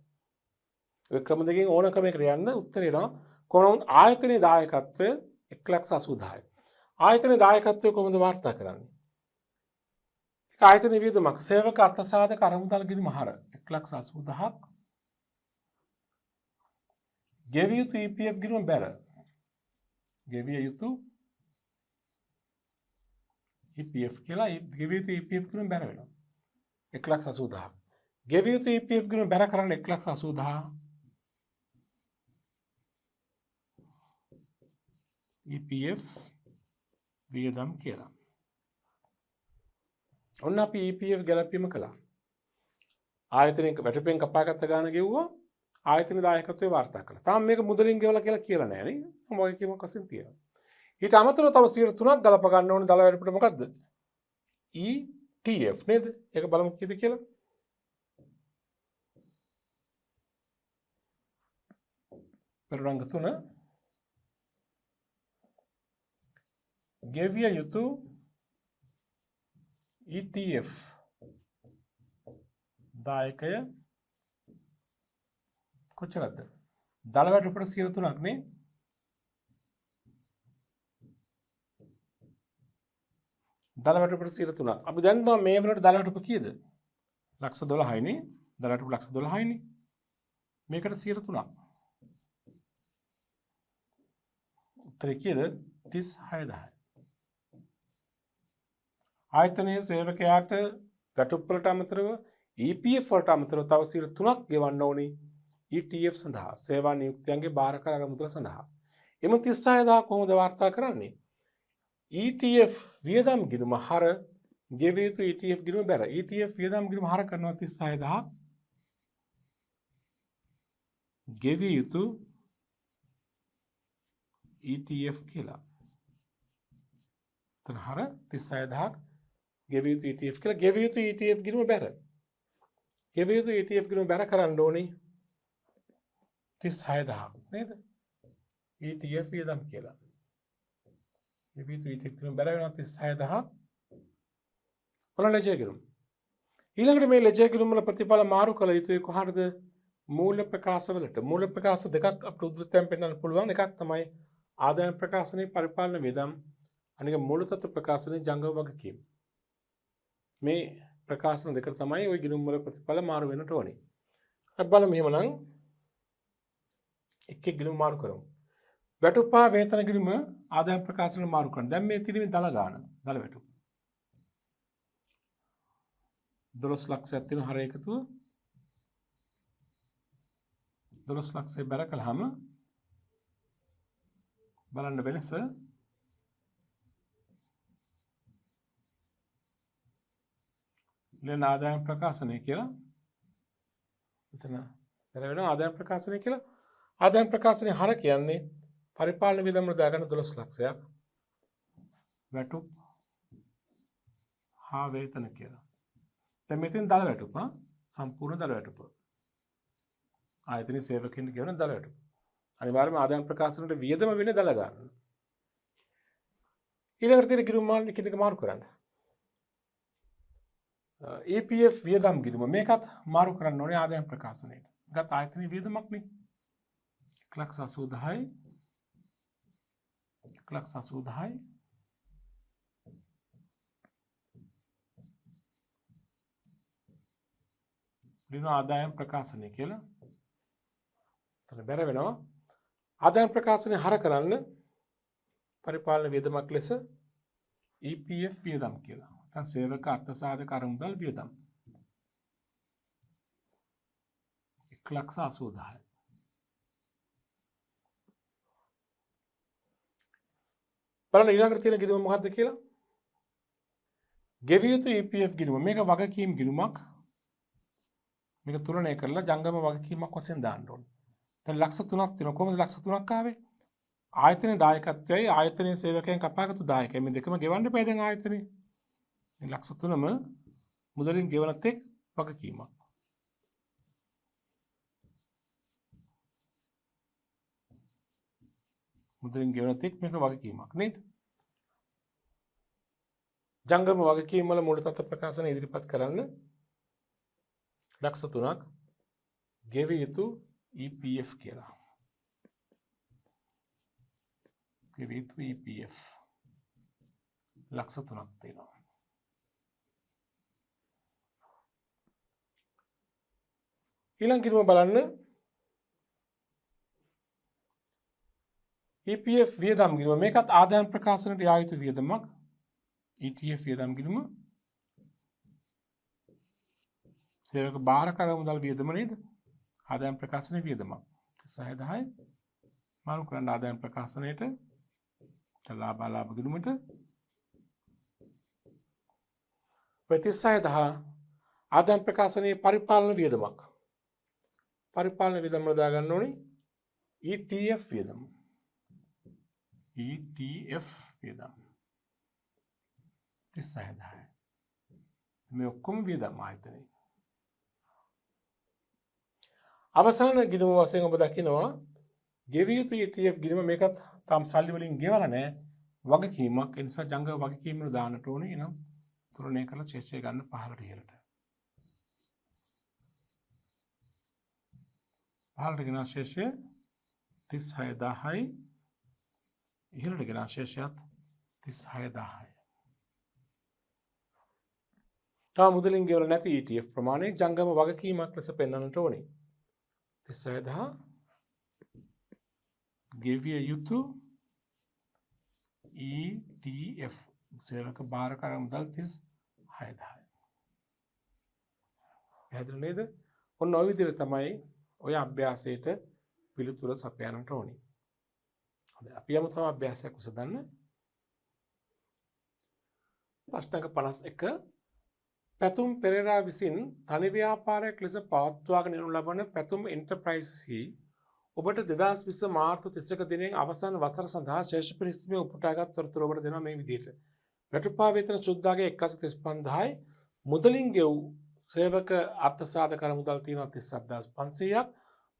S1: ඔය ක්‍රම දෙකෙන් ඕන ක්‍රමයකට යන්න උත්තරේ එනවා. කොහොමද ආයතනයේ දායකත්වය 1,80,000යි. ආයතනයේ දායකත්වය කොහොමද වාර්තා කරන්නේ? ඒක ආයතනයේ වියදමක් සේවක අර්ථසාධක අරමුදල් ගිණුම හර 1,80,000ක් ගෙවිය යුතු EPF ගිණුම බැර ගෙවිය යුතු EPF කියලා ගෙවිය යුතු EPF ගිණුම බැර වෙනවා 1,80,000ක් ගෙවිය යුතු EPF ගිණුම බැර කරන්න 1,80,000 EPF වියදම් කියලා. ඔන්න අපි EPF ගැලපීම කළා. ආයතනයක වැටුපෙන් කපාගත්ත ගාන ගෙව්වා. ආයතන දායකත්වයේ වාර්තා කළා. තාම මේක මුදලින් ගෙවලා කියලා නැහැ නේ. මොකද කීමක් වශයෙන් තියෙනවා. ඊට අමතරව තව 3ක් ගලප ගන්න ඕනේ දල වැටුපට මොකද්ද? ETF නේද? ඒක බලමු කීයද කියලා. පෙරරංග 3 ගෙවිය යුතු ETF දායකය කොච්චරද? දල වැටුපට 3ක් නේ. දල වැටුපට 3ක්. අපි දන්නවා මේ වෙනකොට දල වැටුප කීයද? 12,00,000යි නේ. දල වැටුප 12,00,000යි නේ. මේකට 3ක්. උත්තරේ කීයද? 36,000යි. ආයතනයේ සේවකයාට වැටුප් වලට අමතරව EPF වලට අමතරව තව 3ක් ගෙවන්න ඕනේ ETF සඳහා සේවා නියුක්තියන්ගේ බාරකාර අරමුදල සඳහා. එම 36,000 කොහොමද වාර්තා කරන්නේ? ETF වියදම් ගිණුම හර ගෙවිය යුතු ETF ගිණුම බැර. ETF වියදම් ගිණුම හර කරනවා 36,000 ගෙවිය යුතු ETF කියලා. එතන හර 36,000 ගෙවිය යුතු ETF කියලා ගෙවිය යුතු ETF ගිණුම බැර. ගෙවිය යුතු ETF ගිණුම බැර කරන්න ඕනේ 36,000 නේද? ETF වියදම් කියලා. ගෙවිය යුතු ETF ගිණුම බැර වෙනවා 36,000. ඔන්න ලැජ්ජා ගිණුම. ඊළඟට මේ ලැජ්ජා ගිණුම වල ප්‍රතිඵල මාරු කළ යුතුයි කොහටද? මූල්‍ය ප්‍රකාශ වලට. මූල්‍ය ප්‍රකාශ දෙකක් අපිට උද්දෘතයෙන් පෙන්වන්න පුළුවන්. එකක් තමයි ආදායම් ප්‍රකාශනයේ පරිපාලන වියදම්. අනික මූලතත්ත්ව ප්‍රකාශනයේ ජංගම වගකීම්. මේ ප්‍රකාශන දෙක තමයි ওই ගිණුම් වල ප්‍රතිඵල මාරු වෙන්නට ඕනේ. අපි බලමු එහෙමනම් එක් ගිණුම් මාරු කරමු. වැටුපා වේතන ගිණුම ආදායම් ප්‍රකාශන මාරු කරන්න. දැන් මේ තියෙන්නේ දල ගාන. දල වැටුප. 12 ලක්ෂයක් තියෙන හර එකතුව 12 ලක්ෂය බැර කළාම බලන්න වෙනස ඊළඟ ආදායම් ප්‍රකාශනය කියලා මෙතන පෙර වෙන ආදායම් ප්‍රකාශනය කියලා ආදායම් ප්‍රකාශනය හර කියන්නේ පරිපාලන වියදම් වල දාගන්න 12 ලක්ෂයක් වැටුප් හා වේතන කියලා. දැන් මෙතෙන් දල වැටුප සම්පූර්ණ දල වැටුප. ආයතන සේවකින් කියන දල වැටුප. අනිවාර්යයෙන්ම ආදායම් ප්‍රකාශනයට වියදම වෙන්නේ දල ගන්න. ඊළඟට තියෙන ගිණුම් මාන එක මාරු කරන්න. EPF වියදම් ගිණුම මේකත් මාරු කරන්න ඕනේ ආදායම් ප්‍රකාශනයට. මේකත් ආයතනයේ වියදමක් නේ. 1,80,000යි 1,80,000යි දින ආදායම් ප්‍රකාශනය කියලා බැර වෙනවා. ආදායම් ප්‍රකාශනය හර කරන්න පරිපාලන වියදමක් ලෙස EPF වියදම් කියලා. නැත්නම් සේවක අර්ථසාධක අරමුදල් වියදම්. 1,80,000. බලන්න ඊළඟට තියෙන ගිණුම මොකක්ද කියලා? ගෙවිය යුතු EPF ගිණුම. මේක වගකීම් ගිණුමක්. මේක තුලනය කරලා ජංගම වගකීමක් වශයෙන් දාන්න ඕනේ. දැන් ලක්ෂ 3ක් තියෙනවා. කොහොමද ලක්ෂ 3ක් ආවේ? ආයතනයේ දායකත්වයයි ආයතනයේ සේවකයන් කපාගත්තු දායකයයි මේ දෙකම ගෙවන්න බෑ දැන් ආයතනයේ. මේ ලක්ෂ 3ම මුදලින් ගෙවනත් එක් වගකීමක්. මුදලින් ගෙවනත් එක් මේක වගකීමක් නේද? ජංගම වගකීම් වල මූල තත්ත්ව ප්‍රකාශන ඉදිරිපත් කරන්න ලක්ෂ 3ක් ගෙවිය යුතු EPF කියලා. ගෙවිය යුතු EPF ලක්ෂ 3ක් තියෙනවා. ඊළඟ ගිණුම බලන්න EPF වියදම් ගිණුම. මේකත් ආදායම් ප්‍රකාශනයට යා යුතු වියදමක්. ETF වියදම් ගිණුම සේවක බාරකාර මුදල් වියදම නේද? ආදායම් ප්‍රකාශන වියදමක්. 36,10 මාරු කරන්න ආදායම් ප්‍රකාශනයට ලාභ ගිණුමට 36,10 ආදායම් ප්‍රකාශනයේ පරිපාලන වියදමක්. පරිපාලන වියදම් වල දාගන්න ඕනේ ETF වියදම. ETF වියදම් 36,10 මේ ඔක්කොම වියදම් ආයතනයේ. අවසාන ගිණුම වශයෙන් ඔබ දකිනවා ගෙවිය යුතු ETF ගිණුම. මේකත් තාම සල්ලි වලින් ගෙවලා නැහැ. වගකීමක්. ඒ නිසා ජංගම වගකීම් වල දාන්නට ඕනේ. එනම් තුලනය කරලා ශේෂය ගන්න පහළට ඉහළට. පහළට ගෙන ශේෂය 36,10යි. ඉහළට ගෙන ශේෂයත් 36,10යි. තා මුදලින් ගෙවල නැති ETF ප්‍රමාණය ජංගම වගකීමක් ලෙස පෙන්වන්නට ඕනේ. 36,10 ගෙවිය යුතු ETF සේවක බාරකාර මුදල් 36,10. පැහැදිලි නේද? ඔන්න ඔය විදිහට තමයි ඔය අභ්‍යාසයට පිළිතුර සපයන්නට ඕනේ. හොඳයි අපි යමු තව අභ්‍යාසයක් උසදන්න. ප්‍රශ්නක 51 පැතුම් පෙරේරා විසින් තනි ව්‍යාපාරයක් ලෙස පවත්වාගෙන යනු ලබන පැතුම් එන්ටර්ප්‍රයිසස්හි ඔබට 2020 මාර්තු 31 දිනයෙන් අවසන් වසර සඳහා ශේෂ පිරික්සීමේ උපුටාගත් තොරතුරු ඔබට දෙනවා මේ විදිහට. වැටුපා වේතන සුද්දාගේ 1,35,000යි මුදලින් ගෙව් සේවක අර්ථසාධක අරමුදල් තියෙනවා 37,500ක්.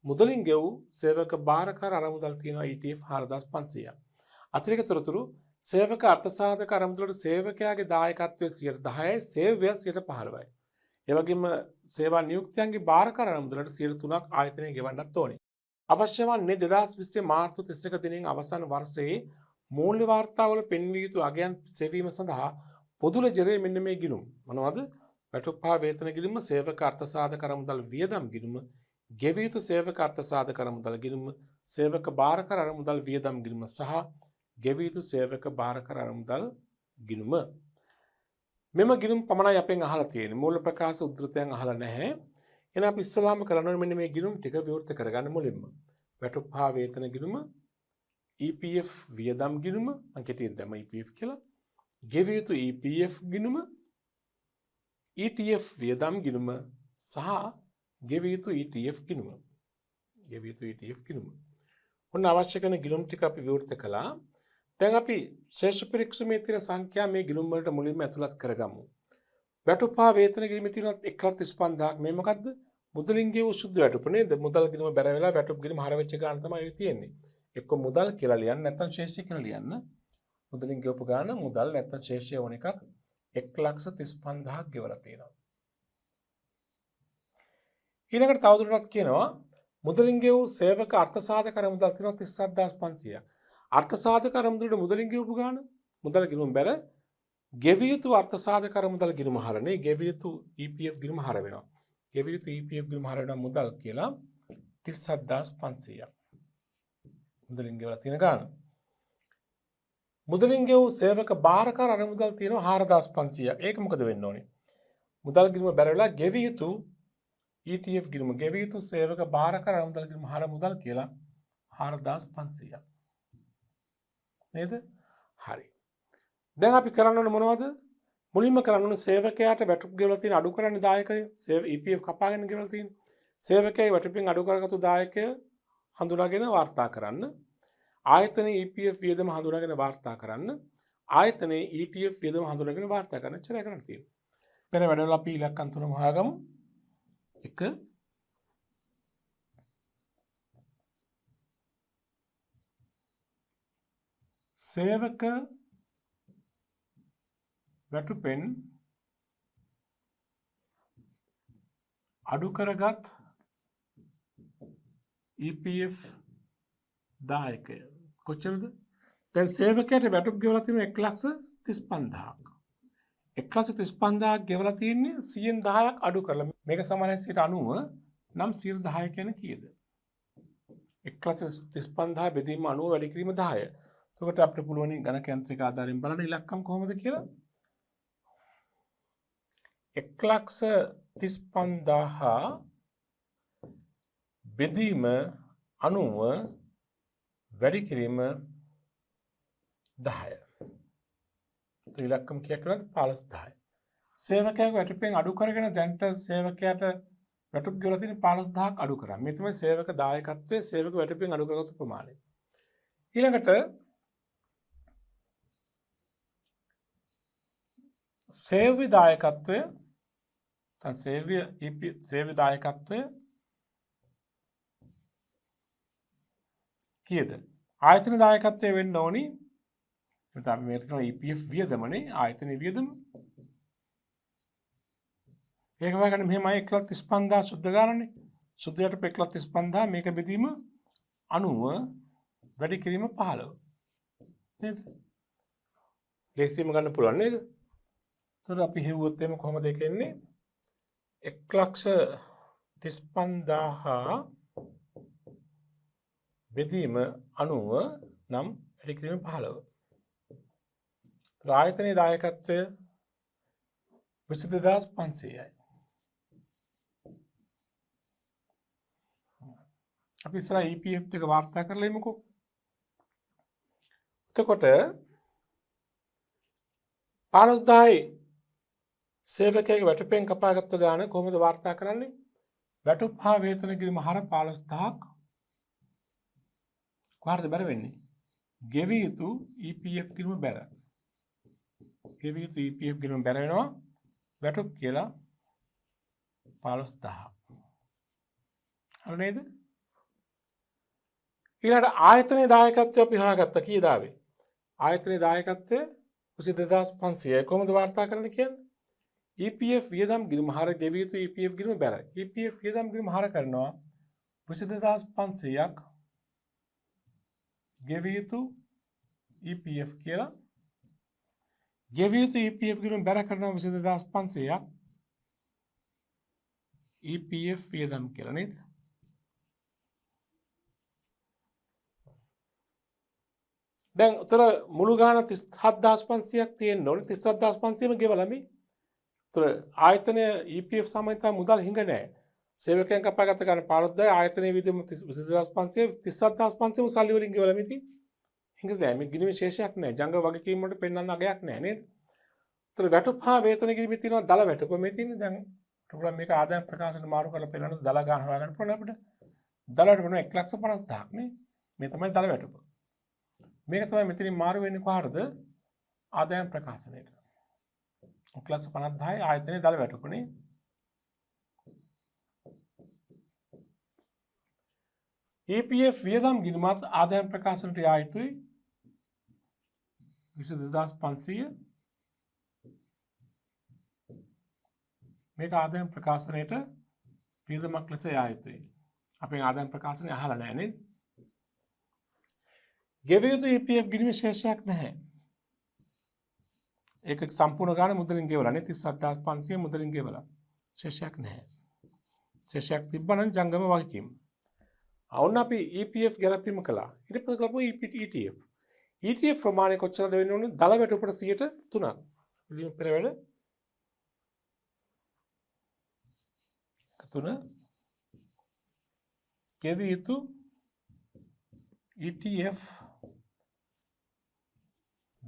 S1: මුදලින් ගෙව් සේවක බාරකාර අරමුදල් තියෙනවා ETF 4,500ක්. අතිරේක තොරතුරු සේවක අර්ථසාධක අරමුදලට සේවකයාගේ දායකත්වය 10%යි, සේවය 15%යි. ඒ වගේම සේවා නියුක්තයන්ගේ බාරකාර අරමුදලට 3%ක් ආයතනය ගෙවන්නත් ඕනේ. අවශ්‍ය වන්නේ 2020 මාර්තු 31 දිනයෙන් අවසන් වර්ෂයේ මූල්‍ය වාර්තාවල පෙන්විය යුතු අගයන් සෙවීම සඳහා පොදු ලෙජරේ මෙන්න මේ ගිණුම්. මොනවද? වැටුප්පා වේතන ගිණුම, සේවක අර්ථසාධක අරමුදල් වියදම් ගිණුම, ගෙවිය යුතු සේවක අර්ථසාධක අරමුදල් ගිණුම, සේවක බාරකාර අරමුදල් වියදම් ගිණුම සහ ගෙවිය යුතු සේවක බාරකාර අරමුදල් ගිණුම. මෙම ගිණුම් පමණයි අපෙන් අහලා තියෙන්නේ. මූල ප්‍රකාශ උද්දෘතයන් අහලා නැහැ. එහෙනම් අපි ඉස්සලාම කරන්න ඕනේ මෙන්න මේ ගිණුම් ටික විවෘත කරගන්න මුලින්ම. වැටුප්පා වේතන ගිණුම, EPF වියදම් ගිණුම, මම කෙටියෙන් දැම්ම EPF කියලා. ගෙවිය යුතු EPF ගිණුම, ETF වියදම් ගිණුම සහ ගෙවිය යුතු ETF ගිණුම. ගෙවිය යුතු ETF ගිණුම. ඔන්න අවශ්‍ය කරන ගිණුම් ටික අපි විවෘත කළා. දැන් අපි ශේෂ පිරික්සීමේ තියෙන සංඛ්‍යා මේ ගිණුම් වලට මුලින්ම ඇතුළත් කරගමු. වැටුපා වේතන ගිණුමේ තියෙන 1,35,000ක් මේ මොකද්ද? මුදලින් ගෙවූ සුද්ධ වැටුප නේද? මුදල් ගිණුම බැර වෙලා වැටුප් ගිණුම හර වෙච්ච ගාන තමයි ඔය තියෙන්නේ. එක්ක මුදල් කියලා ලියන්න නැත්නම් ශේෂය කියලා ලියන්න. මුදලින් ගෙවපු ගාන මුදල් නැත්නම් ශේෂය ඕන එකක් 1,35,000ක් ගෙවලා තියෙනවා. ඊළඟට තවදුරටත් කියනවා මුදලින් ගෙවූ සේවක අර්ථසාධක අරමුදල් තියෙනවා 37,500ක්. අර්ථසාධක අරමුදලට මුදලින් ගෙවපු ගාන මුදල් ගිණුම බැර ගෙවිය යුතු අර්ථසාධක අරමුදල් ගිණුම හරනේ ගෙවිය යුතු EPF ගිණුම හර වෙනවා. ගෙවිය යුතු EPF ගිණුම හර වෙනවා මුදල් කියලා 37,500ක් මුදලින් ගෙවලා තියෙන ගාන. මුදලින් ගෙවූ සේවක භාරකාර අරමුදල් තියෙනවා 4,500ක්. ඒක මොකද වෙන්න ඕනේ? මුදල් ගිණුම බැර වෙලා ගෙවිය යුතු ETF ගිණුම ගෙවිය යුතු සේවක භාරකාර අරමුදල් ගිණුම හර මුදල් කියලා 4,500ක්. නේද? හරි. දැන් අපි කරන්න ඕනේ මොනවද? මුලින්ම කරන්න ඕනේ සේවකයාට වැටුප් ගෙවලා තියෙන අඩු කරන්නේ දායකය. EPF කපාගෙන ගෙවලා තියෙන. සේවකයා වැටුපෙන් අඩු කරගත්තු දායකය හඳුනාගෙන වාර්තා කරන්න. ආයතනයේ EPF වියදම හඳුනාගෙන වාර්තා කරන්න. ආයතනයේ ETF වියදම හඳුනාගෙන වාර්තා කරන්න. එච්චරයි කරන්න තියෙන්නේ. පෙර වැඩවල අපි ඉලක්කම් තුනම හොයාගමු. 1 සේවක වැටුපෙන් අඩු කරගත් EPF දායකය කොච්චරද? දැන් සේවකයාට වැටුප් ගෙවලා තියෙන 1,35,000ක්. 1,35,000ක් ගෙවලා තියෙන්නේ 10%ක් අඩු කරලා. මේක සමානයි 90 නම් 10 කියන්නේ කීයද? 1,35,000 බෙදීම 90 වැඩි කිරීම 10. එතකොට අපිට පුළුවන් ගණක යන්ත්‍රික ආධාරයෙන් බලන්න ඉලක්කම් කොහොමද කියලා. 1,35,000 බෙදීම 90 වැඩි කිරීම 10. ඉලක්කම් කීයක් වෙනවද? 15,000. සේවකයාගේ වැටුපෙන් අඩු කරගෙන දැන්ට සේවකයාට වැටුප් ගෙවලා තියෙන 15,000ක් අඩු කරා. මේ තමයි සේවක දායකත්වයේ සේවක වැටුපෙන් අඩු කරගත්තු ප්‍රමාණය. ඊළඟට සේව්‍ය දායකත්වය සේව්‍ය දායකත්වය කීයද? ආයතන දායකත්වය වෙන්න ඕනි. එතන අපි මේක කරන EPF වියදමනේ ආයතන වියදම. ඒක වගේම මෙහෙමයි 1,35,000 සුද්ධ ගානනේ. සුද්ධයට 1,35,000 මේක බෙදීම 90 වැඩි කිරීම 15. නේද? ලේසියෙන්ම ගන්න පුළුවන් නේද? එතකොට අපි හෙව්වොත් එimhe කොහොමද ඒක එන්නේ? 1,35,000 බෙදීම 90 නම් වැඩි කිරීම 15. ආයතනයේ දායකත්වය 22,500යි. අපි ඉස්සරහ EPF එක වාර්තා කරලා ඉමුකෝ. එතකොට 15,000යි සේවකයාගේ වැටුපෙන් කපාගත්තු ගාන කොහොමද වාර්තා කරන්නේ? වැටුප් හා වේතන කිරීම හර 15,000ක් කොහරද බැර වෙන්නේ? ගෙවිය යුතු EPF කිරීම බැර. ගෙවිය යුතු EPF කිරීම බැර වෙනවා වැටුප් කියලා 15,000. හරි නේද? ඊළඟට ආයතනයේ දායකත්වය අපි හොයාගත්තා කීයද ආවේ? ආයතනයේ දායකත්වය 22,500යි. කොහොමද වාර්තා කරන්න කියන්නේ? EPF වියදම් ගිණුම හර ගෙවිය යුතු EPF ගිණුම බැර. EPF වියදම් ගිණුම හර කරනවා 22,500ක් ගෙවිය යුතු EPF කියලා. ගෙවිය යුතු EPF ගිණුම බැර කරනවා 22,500ක් EPF වියදම් කියලා නේද? දැන් උතර මුළු ගාන 37,500ක් තියෙන්න ඕනේ. 37,500ම ගෙවලා මේ. උතර ආයතනය EPF සමයතා මුදල් හිඟ නැහැ. සේවකයන් කපාගත්ත ගාන 15,000 ආයතනයේ විදිහම 22,500 37,500ම සල්ලි වලින් ගෙවලා මිති. හිඟ නැහැ. මේ ගිණුමේ ශේෂයක් නැහැ. ජංග වගකීම් වලට පෙන්වන්න අගයක් නැහැ නේද? උතර වැටුප් හා වේතන කිරීමේ තියෙනවා දල වැටුප මේ තියෙන්නේ. දැන් ඔයගොල්ලෝ මේක ආදායම් ප්‍රකාශනට මාරු කරලා පෙන්නන දල ගාන හොයාගන්න පුළුවන් අපිට. දල වැටුප 1,50,000ක් නේ. මේ තමයි දල වැටුප. මේක තමයි මෙතනින් මාරු වෙන්නේ කොහරද? ආදායම් ප්‍රකාශනයට. 1,50,000යි ආයතනයේ දල වැටුපනේ. EPF වියදම් ගිණුමත් ආදායම් ප්‍රකාශනයට යා යුතුයි 22,500. මේක ආදායම් ප්‍රකාශනයට වියදමක් ලෙස යා යුතුයි. අපේ ආදායම් ප්‍රකාශනය අහලා නැහැ නේද? ගෙවිය යුතු EPF ගිණුමේ ශේෂයක් නැහැ. ඒක සම්පූර්ණ ගාන මුදලින් ගෙවලා නේ 37,500 මුදලින් ගෙවලා. ශේෂයක් නැහැ. ශේෂයක් තිබ්බනම් ජංගම වගකීම්. ඔන්න අපි EPF ගැලපීම කළා. ඊට පස්සේ ගලපුවා ETF. ETF ප්‍රමාණය කොච්චරද වෙන්න ඕනේ? දල වැටුපට 3%. පිළිම පෙරවැඩ 3 ගෙවිය යුතු ETF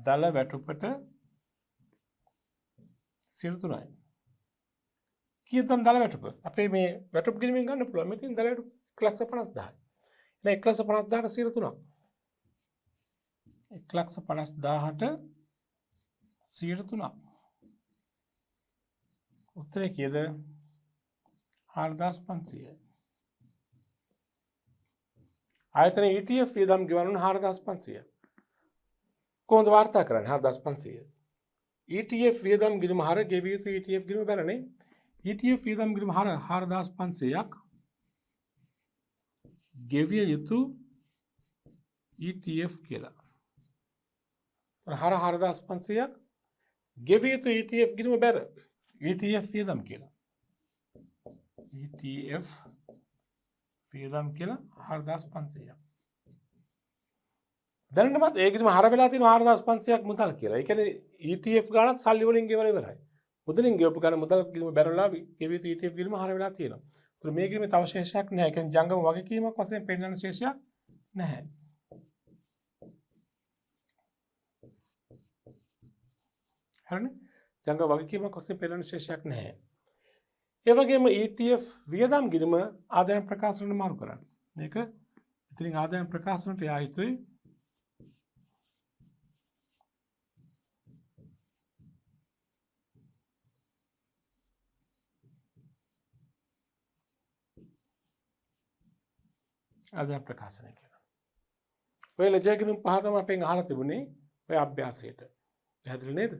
S1: දල වැටුපට 3%යි. කීයද දල වැටුප? අපේ මේ වැටුප ගිණුමින් ගන්න පුළුවන්. මෙතන දල වැටුප 1,50,000යි. නෑ 1,50,000ට 3%. 1,50,000ට 3%. උත්තරේ කීයද? 4,500යි. ආයතන ETF වියදම් ගෙවන්න 4,500. කොහොමද වාර්තා කරන්නේ 4,500? ETF වියදම් ගිණුම හර ගෙවිය යුතු ETF ගිණුම බැලනේ. ETF වියදම් ගිණුම හර 4,500ක් ගෙවිය යුතු ETF කියලා. හර 4,500ක් ගෙවිය යුතු ETF ගිණුම බැර ETF වියදම් කියලා. ETF වියදම් කියලා 4,500ක්. දැනටමත් ඒ ගිණුම හර වෙලා තියෙන 4,500ක් මුදල් කියලා. ඒ කියන්නේ ETF ගානත් සල්ලි වලින් ගෙවලා ඉවරයි. මුදලින් ගෙවපු ගාන මුදල් ගිණුම බැරලා ගෙවිය යුතු ETF ගිණුම හර වෙලා තියෙනවා. ඒතර මේ ගිණුමේ තව ශේෂයක් නැහැ. ඒ කියන්නේ ජංගම වගකීමක් වශයෙන් පෙන්වන ශේෂයක් නැහැ. හරිනේ? ජංගම වගකීමක් වශයෙන් පෙන්වන ශේෂයක් නැහැ. ඒ වගේම ETF වියදම් ගිණුම ආදායම් ප්‍රකාශනට මාරු කරන්න. මේක ඉතින් ආදායම් ප්‍රකාශනට යා යුතුයි. ආදායම් ප්‍රකාශනය කියලා. ඔය ලැජ්ජා ගිණුම් පහ තමයි අපෙන් අහලා තිබුණේ ඔය අභ්‍යාසයට. පැහැදිලි නේද?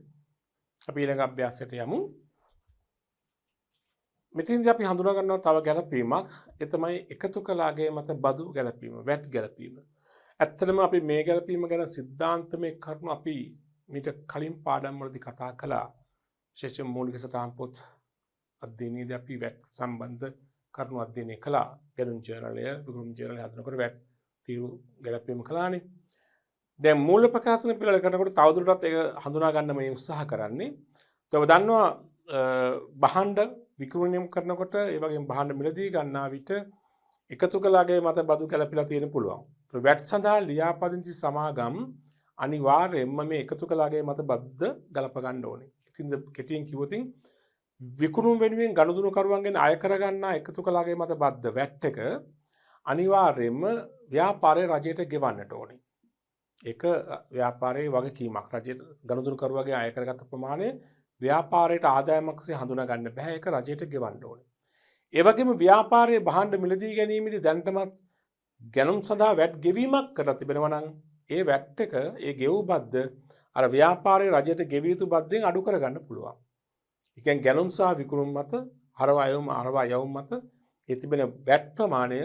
S1: අපි ඊළඟ අභ්‍යාසයට යමු. මෙතෙන්දී අපි හඳුනා ගන්නවා තව ගැළපීමක්. ඒ තමයි එකතු කළ අගය මත බදු ගැළපීම, VAT ගැළපීම. ඇත්තටම අපි මේ ගැළපීම ගැන සිද්ධාන්තමය කරුණු අපි මීට කලින් පාඩම් වලදී කතා කළා. විශේෂයෙන් මූලික සටහන් පොත් අධ්‍යයනයේදී අපි VAT සම්බන්ධ කරුණු අධ්‍යයනය කළා. ගැලුම් ජර්නලය, විකුණුම් ජර්නලය හදනකොට VAT තීරු ගැළපීම කළානේ. දැන් මූල ප්‍රකාශන පිළිවෙල කරනකොට තවදුරටත් ඒක හඳුනා ගන්න මේ උත්සාහ කරන්නේ. ඔබ දන්නවා භාණ්ඩ විකුණුම් කරනකොට ඒ වගේම භාණ්ඩ මිලදී ගන්නා විට එකතු කළාගේ මත බදු ගැලපිලා තියෙන පුළුවන්. VAT සඳහා ලියාපදිංචි සමාගම් අනිවාර්යයෙන්ම මේ එකතු කළාගේ මත බද්ද ගලප ගන්න ඕනේ. ඉතින් කෙටියෙන් කිව්වොත් විකුණුම් වෙනුවෙන් ගනුදෙනු කරුවන්ගෙන් අය කරගන්නා එකතු කළාගේ මත බද්ද VAT එක අනිවාර්යයෙන්ම ව්‍යාපාරයේ රජයට ගෙවන්නට ඕනේ. ඒක ව්‍යාපාරයේ වගකීමක්. රජයට ගනුදෙනු කරුවගේ අය කරගත් ප්‍රමාණය ව්‍යාපාරයට ආදායමක්සේ හඳුනා ගන්න බෑ. ඒක රජයට ගෙවන්න ඕනේ. ඒ වගේම ව්‍යාපාරයේ භාණ්ඩ මිලදී ගැනීමේදී දැනටමත් ගැනුම් සඳහා VAT ගෙවීමක් කරලා තිබෙනවා නම් ඒ VAT එක ඒ ගෙවූ බද්ද අර ව්‍යාපාරයේ රජයට ගෙවිය යුතු බද්දෙන් අඩු කරගන්න පුළුවන්. ඒ කියන්නේ ගැනුම් සහ විකුණුම් මත හරවා යවුම් මත ඒ තිබෙන VAT ප්‍රමාණය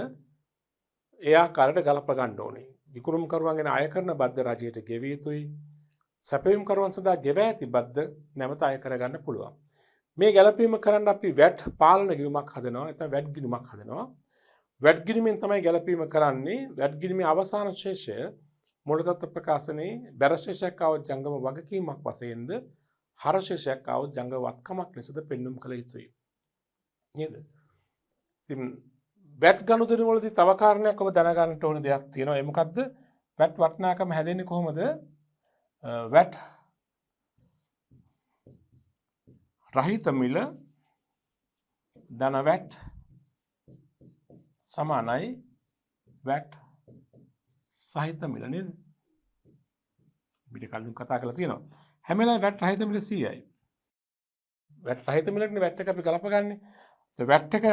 S1: ඒ ආකාරයට ගලප ගන්න ඕනේ. විකුණුම් කරුවන්ගෙන අය කරන බද්ද රජයට ගෙවිය යුතුයි. සැපයුම් කරුවන් සඳහා ගෙවා ඇති බද්ද නැවත අය කරගන්න පුළුවන්. මේ ගැළපීම කරන්න අපි VAT පාලන ගිණුමක් හදනවා. නැත්නම් VAT ගිණුමක් හදනවා. VAT ගිණුමෙන් තමයි ගැළපීම කරන්නේ. VAT ගිණුමේ අවසාන ශේෂය මූලතත්ත්ව ප්‍රකාශනයේ බැර ශේෂයක් આવොත් ජංගම වගකීමක් වශයෙන්ද හර ශේෂයක් આવොත් ජංගම වත්කමක් ලෙසද පෙන්වුම් කළ යුතුයි. නේද? ඉතින් VAT ගනුදෙනු වලදී තව කාරණයක් ඔබ දැනගන්නට ඕන දෙයක් තියෙනවා. ඒ මොකද්ද? VAT වටිනාකම හැදෙන්නේ කොහොමද? VAT රහිත මිල ධන VAT සමානයි VAT සහිත මිල නේද? පිට කලින් කතා කරලා තියෙනවා. හැම වෙලාවෙම VAT රහිත මිල 100යි. VAT රහිත මිලනේ VAT එක අපි ගලපගන්නේ. ඒ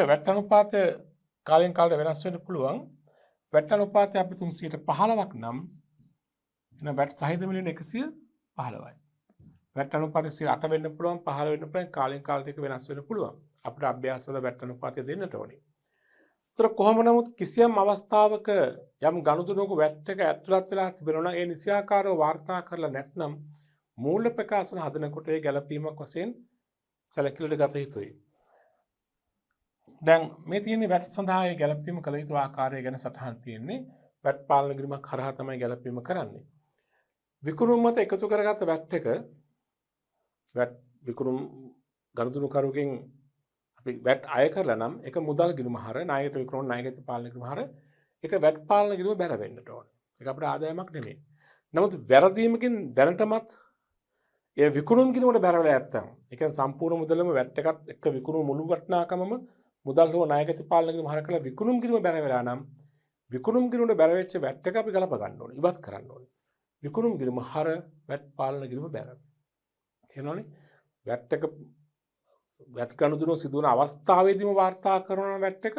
S1: VAT අනුපාතය කාලෙන් කාලට වෙනස් වෙන්න පුළුවන්. VAT අනුපාතය අපි 315ක් නම් එහෙනම් VAT සහිත මිලියන 115යි. VAT අනුපාතය 8 වෙන්න පුළුවන්, 15 වෙන්න පුළුවන්, කාලෙන් කාලට එක වෙනස් වෙන්න පුළුවන්. අපිට අභ්‍යාසවල VAT අනුපාතය දෙන්නට ඕනේ. ඒතර කොහොම නමුත් කිසියම් අවස්ථාවක යම් ගනුදෙනුවක VAT එක ඇතුළත් වෙලා තිබෙනවා නම් ඒ නිසියාකාරව වාර්තා කරලා නැත්නම් මූල්‍ය ප්‍රකාශන හදනකොට ඒ ගැළපීමක් වශයෙන් සැලකිලිට ගත යුතුයි. දැන් මේ තියෙන්නේ වැට් සඳහා ඒ ගැලපීම කළ යුතු ආකාරය ගැන සටහන් තියෙන්නේ. වැට් පාලන කිරීමක් කරහා තමයි ගැලපීම කරන්නේ. විකුණුම් මත එකතු කරගත්ත වැට් එක වැට් විකුණුම් ගනුදෙනුකරුගෙන් අපි වැට් අය කරලා නම් ඒක මුදල් ගිණුම හර ණයට විකුණන ණයගත පාලන කිරීම හර ඒක වැට් පාලන කිරීම බැර වෙන්නට ඕනේ. ඒක අපේ ආදායමක් නෙමෙයි. නමුත් වැරදීමකින් දැනටමත් ඒ විකුණුම් ගිණුමට බැර වෙලා නැත්තම් ඒ කියන්නේ සම්පූර්ණ මුදලම වැට් එකත් එක්ක විකුණුම මුළු වටිනාකමම මුදල් හෝ ණයගත පාලන කිරීම හර කළා විකුණුම් ගිණුම බැර වෙලා නම් විකුණුම් ගිණුමට බැර වෙච්ච වැට් එක අපි ගලප ගන්න ඕනේ. ඉවත් කරන්න ඕනේ. විකුණුම් ගිණුම හර වැට් පාලන කිරීම බැර. තේරෙනවනේ? වැට් එක වැට් ගනුදෙනුව සිදුවන අවස්ථාවේදීම වාර්තා කරන වැට් එක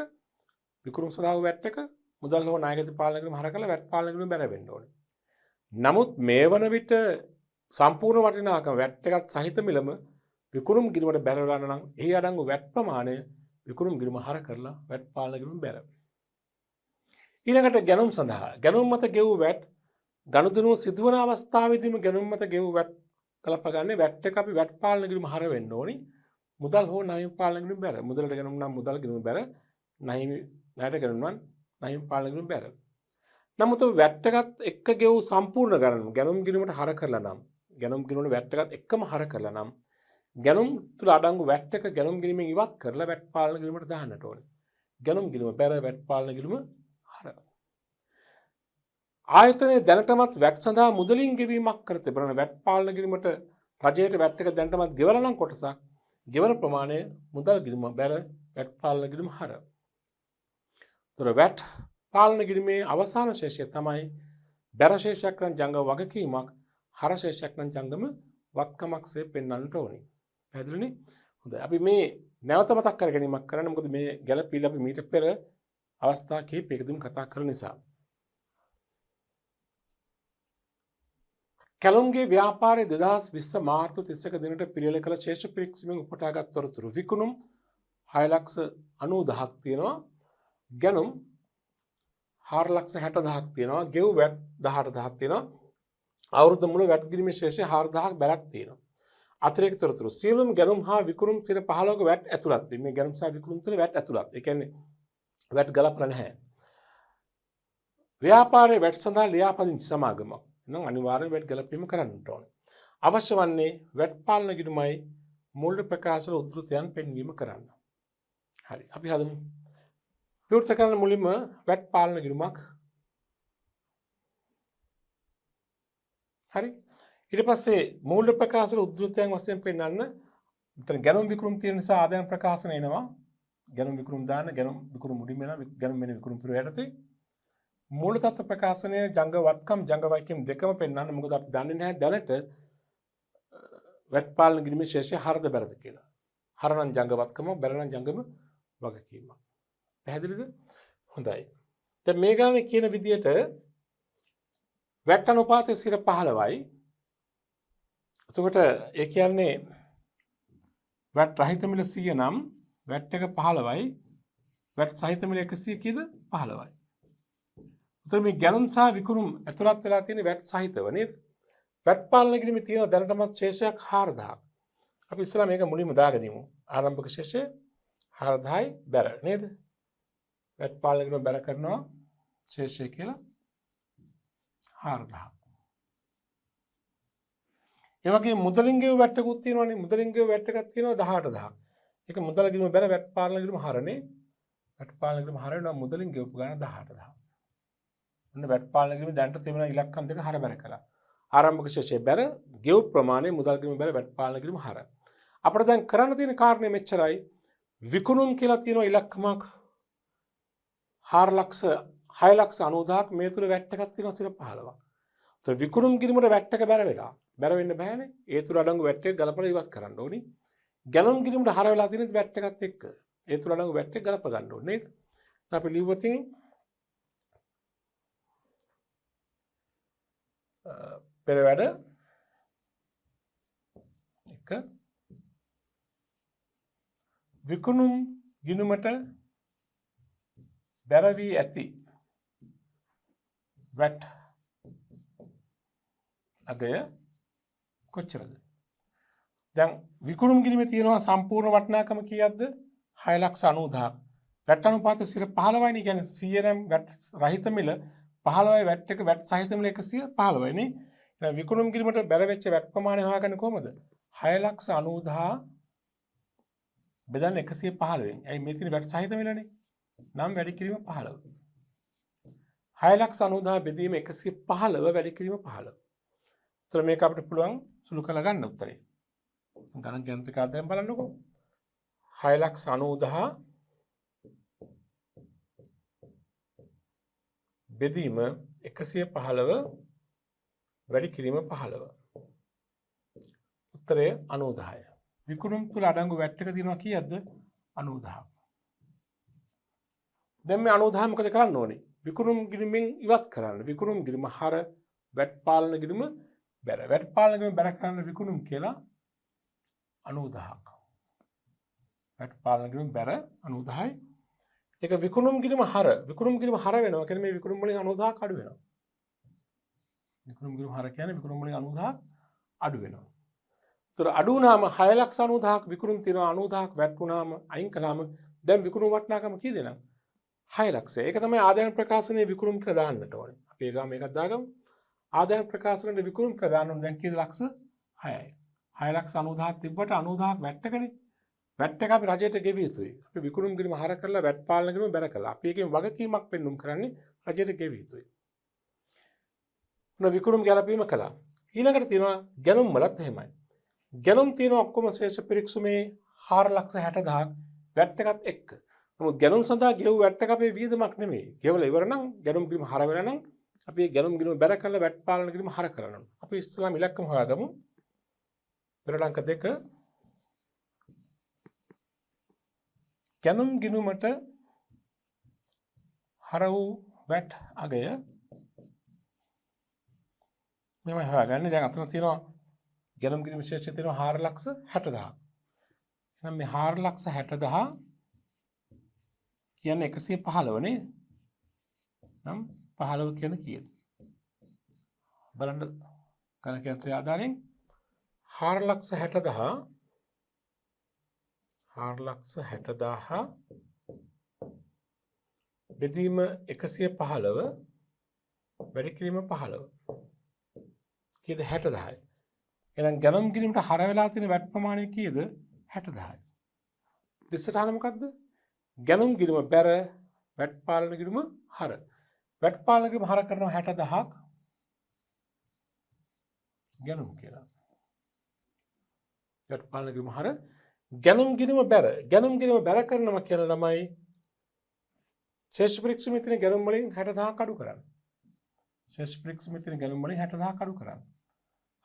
S1: විකුණුම් සඳහා වැට් එක මුදල් හෝ ණයගත පාලන කිරීම හර කළා වැට් පාලන කිරීම බැර වෙන්න ඕනේ. නමුත් මේ වන විට සම්පූර්ණ වටිනාකම වැට් එකත් සහිත මිලම විකුණුම් ගිණුමට බැර වෙලා නම් එහි අඩංගු වැට් ප්‍රමාණය විකුණුම් ගිණුම හර කරලා වැට් පාලන කිරීම බැර. ඊළඟට ගැනුම් සඳහා ගැනුම් මත ගෙවූ වැට් ගනුදෙනුව සිදුවන අවස්ථාවේදීම ගැනුම් මත ගෙවූ වැට් කලපගන්නේ වැට් එක අපි වැට් පාලන කිරීම හර වෙන්න ඕනි. මුදල් හෝ ණය පාලන කිරීම බැර. මුදලට ගැනුම් නම් මුදල් ගිණුම බැර. ණයට ගැනුම් නම් ණය පාලන කිරීම බැර. නමුත් වැට් එකත් එක්ක ගෙවූ සම්පූර්ණ ගණන ගැනුම් ගිණුමට හර කරලා නම් ගැනුම් ගිණුමට වැට් එකත් එක්කම හර කරලා නම් ගැනුම් තුල අඩංගු වැට් එක ගැනුම් ගිණුමෙන් ඉවත් කරලා වැට් පාලන කිරීමට දාන්නට ඕනේ. ගැනුම් ගිණුම බැර වැට් පාලන කිරීම හර. ආයතනයේ දැනටමත් වැට් සඳහා මුදලින් ගෙවීමක් කර තිබෙන වැට් පාලන කිරීමට රජයට වැට් එක දැනටමත් ගෙවලා නම් කොටසක් ගෙවන ප්‍රමාණය මුදල් ගිණුම බැර වැට් පාලන කිරීම හර. තොර වැට් පාලන කිරීමේ අවසාන ශේෂය තමයි බැර ශේෂයක් නම් ජංගම වගකීමක් හර ශේෂයක් නම් ජංගම වත්කමක්සේ පෙන්වන්නට ඕනේ. පැහැදිලිනේ? හොඳයි. අපි මේ නැවත මතක් කර ගැනීමක් කරන්න. මොකද මේ ගැළපීලා අපි මීට පෙර අවස්ථා කිහිපයකදීම කතා කරන නිසා. කැලුම්ගේ ව්‍යාපාරයේ 2020 මාර්තු 31 දිනට පිළියෙල කළ ශේෂ පිරික්සීමෙන් උපුටාගත් තොරතුරු විකුණුම් 6,90,000ක් තියෙනවා. ගැනුම් 4,60,000ක් තියෙනවා. ගෙව් වැට් 18,000ක් තියෙනවා. අවුරුද්ද මුල වැට් ගිරීමේ ශේෂය 4,000ක් බැලක් තියෙනවා. අතිරේක තොරතුරු සියලුම ගැනුම් හා විකුණුම් 15%ක වැට් ඇතුළත් වෙයි. මේ ගැනුම් සහ විකුණුම් තුන වැට් ඇතුළත්. ඒ කියන්නේ වැට් ගලපලා නැහැ. ව්‍යාපාරයේ වැට් සඳහා ලියාපදිංචි සමාගමක් නම් අනිවාර්යයෙන් වැට් ගලපීම කරන්නට ඕනේ. අවශ්‍ය වන්නේ වැට් පාලන ගිණුමයි මූල්‍ය ප්‍රකාශවල උද්ෘතයන් පෙන්වීම කරන්න. හරි. අපි හදමු. විවෘත කරන මුලින්ම වැට් පාලන ගිණුමක්. හරි. ඊට පස්සේ මූල්‍ය ප්‍රකාශවල උද්ෘතයන් වශයෙන් පෙන්වන්න. මෙතන ගැනුම් විකුණුම් තියෙන නිසා ආදායම් ප්‍රකාශන එනවා. ගැනුම් විකුණුම් දාන්න ගැනුම් විකුණුම් මුලින්ම එනවා. ගැනුම් මෙන්න විකුණුම් පුර යටතේ මූල තත්ත්ව ප්‍රකාශනයේ ජංග වත්කම් ජංග වයිකම් දෙකම පෙන්වන්න. මොකද අපි දන්නේ නැහැ දැනට වැට් පාලන ගිණුමේ ශේෂය හරද බැරද කියලා. හරනම් ජංග වත්කම බැරනම් ජංගම වගකීමක්. පැහැදිලිද? හොඳයි. දැන් මේ ගානේ කියන විදිහට වැට් අනුපාතය 15යි. එතකොට ඒ කියන්නේ වැට් රහිත මිල 100 නම් වැට් එක 15යි. වැට් සහිත මිල 100 කීයද? 15යි. එතකොට මේ ගැනුම් සහ විකුණුම් ඇතුළත් වෙලා තියෙන වැට් සහිතව නේද? වැට් පාලන කිරීමේ තියෙන දැනටමත් ශේෂයක් 4000ක්. අපි ඉස්සලා මේක මුලින්ම දාගනිමු. ආරම්භක ශේෂය 4000යි බැර නේද? වැට් පාලන කිරීම බැර කරනවා ශේෂය කියලා 4000ක්. ඒ වගේ මුදලින් ගෙව වැට් එකකුත් තියෙනවානේ. මුදලින් ගෙව වැට් එකක් තියෙනවා 18000ක්. ඒක මුදල කිරීම බැර වැට් පාලන කිරීම හරනේ. වැට් පාලන කිරීම හරනවා මුදලින් ගෙවපු ගාන 18000ක්. ඔන්න වැට් පාලන කිරීම දැනට තිබෙන ඉලක්කම් දෙක හර බැර කළා. ආරම්භක ශේෂය බැර ගෙව් ප්‍රමාණය මුදල් කිරීම බැර වැට් පාලන කිරීම හර. අපිට දැන් කරන්න තියෙන කාරණේ මෙච්චරයි. විකුණුම් කියලා තියෙන ඉලක්කමක් 6,90,000ක් මේ තුල වැට් එකක් තියෙනවා 15ක්. ඒතර විකුණුම් කිරීමට වැට් එක බැර වෙලා. බැර වෙන්න බෑනේ. ඒ තුල අඩංගු වැට් එක ගලපලා ඉවත් කරන්න ඕනි. ගැනුම් කිරීමට හර වෙලා තියෙන වැට් එකත් එක්ක ඒ තුල අඩංගු වැට් එක ගලප ගන්න ඕනේ නේද? අපි ලිව්වොතින් පෙර වැඩ එක විකුණුම් ගිණුමට බැර වී ඇති වැට් අගය කොච්චරද? දැන් විකුණුම් ගිණුමේ තියෙනවා සම්පූර්ණ වටිනාකම කීයක්ද? 6,90,000ක්. වැට් අනුපාතය 15යි නේ. කියන්නේ 100 නම් වැට් රහිත මිල 15යි වැට් එක වැට් සහිත මිල 115යි නේ. එහෙනම් විකුණුම් කිරීමට බැර වෙච්ච වැට් ප්‍රමාණය හොයාගන්නේ කොහමද? 6,90,000 බෙදන්න 115න්. ඇයි මේ තියෙන වැට් සහිත මිලනේ. නම් වැඩි කිරීම 15. 6,90,000 බෙදීම 115 වැඩි කිරීම 15. ඒතර මේක අපිට පුළුවන් සුළු කරලා ගන්න උත්තරේ. ගණන් යන්ත්‍රික ආදායම් බලන්නකෝ. 6,90,000 බෙදීම 115 වැඩි කිරීම 15. උත්තරය 90,000. විකුණුම් තුල අඩංගු වැට් එක තියෙනවා කීයක්ද? 90,000. දැන් මේ 90,000 මොකද කරන්න ඕනේ? විකුණුම් ගිණුමෙන් ඉවත් කරන්න. විකුණුම් ගිණුම හර වැට් පාලන ගිණුම බැර. වැට් පාලන ගිණුම බැර කරන්න විකුණුම් කියලා 90,000ක්. වැට් පාලන ගිණුම බැර 90,000යි. ඒක විකුණුම් ගිණුම හර. විකුණුම් ගිණුම හර වෙනවා. කියන්නේ මේ විකුණුම් වලින් 90,000ක් අඩු වෙනවා. විකුණුම් ගිණුම හර කියන්නේ විකුණුම් වලින් 90,000ක් අඩු වෙනවා. ඒතර අඩු වුණාම 6,90,000ක් විකුණුම් තියෙනවා 90,000ක් වැට් වුණාම අයින් කළාම දැන් විකුණුම් වටිනාකම කීයද නම්? 6,00,000. ඒක තමයි ආදායම් ප්‍රකාශනයේ විකුණුම් කියලා දාන්නට ඕනේ. අපි ඒ ගාම මේකක් දාගමු. ආදායම් ප්‍රකාශනයේ විකුණුම් කියලා දාන්න ඕනේ. දැන් කීයද? ලක්ෂ 6යි. 6,90,000 තිබ්බට 90,000ක් වැට් එකනේ. වැට් එක අපි රජයට ගෙවිය යුතුයි. අපි විකුණුම් කිරීම හර කරලා වැට් පාලන කිරීම බැර කළා. අපි ඒකෙන් වගකීමක් පෙන්නුම් කරන්නේ රජයට ගෙවිය යුතුයි. මොන විකුණුම් ගැලපීම කළා. ඊළඟට තියෙනවා ගැනුම් වලත් එහෙමයි. ගැනුම් තියෙන ඔක්කොම ශේෂ පිරික්සුමේ 4,60,000ක් වැට් එකත් එක්ක. නමුත් ගැනුම් සඳහා ගෙවු වැට් එක අපේ වියදමක් නෙමෙයි. ගෙවලා ඉවර නම් ගැනුම් කිරීම හර වෙලා නම් අපි ගැනුම් කිරීම බැර කරලා වැට් පාලන කිරීම හර කරනවා. අපි ඉස්සෙල්ලාම ඉලක්කම හොයාගමු. පෙරට අංක 2 ගැනුම් ගිණුමට හර වූ වැට් අගය මෙම හොයාගන්නේ. දැන් අතන තියෙනවා ගැනුම් ගිණුම ශේෂය තියෙනවා 4,60,000. එහෙනම් මේ 4,60,000 කියන්නේ 115 නේ. නම් 15 කියන කීයද? බලන්න ගණක යන්ත්‍රය ආධාරයෙන් 4,60,000 බෙදීම 115 වැඩි කිරීම 15. කීයද? 60,000යි. එහෙනම් ගැනුම් ගිණුමට හර වෙලා තියෙන වැට් ප්‍රමාණය කීයද? 60,000යි. දෙසටහන මොකද්ද? ගැනුම් ගිණුම බැර වැට් පාලන ගිණුම හර. වැට් පාලන ගිණුම හර කරනවා 60,000ක් ගැනුම් කියලා. වැට් පාලන ගිණුම හර ගැනුම් ගිණුම බැර. ගැනුම් ගිණුම බැර කරනවා කියන ළමයි ශේෂ පරීක්ෂණයේ තියෙන ගැනුම් වලින් 60,000ක් අඩු කරන්න. ශේෂ පරීක්ෂණයේ තියෙන ගැනුම් වලින් 60,000ක් අඩු කරන්න.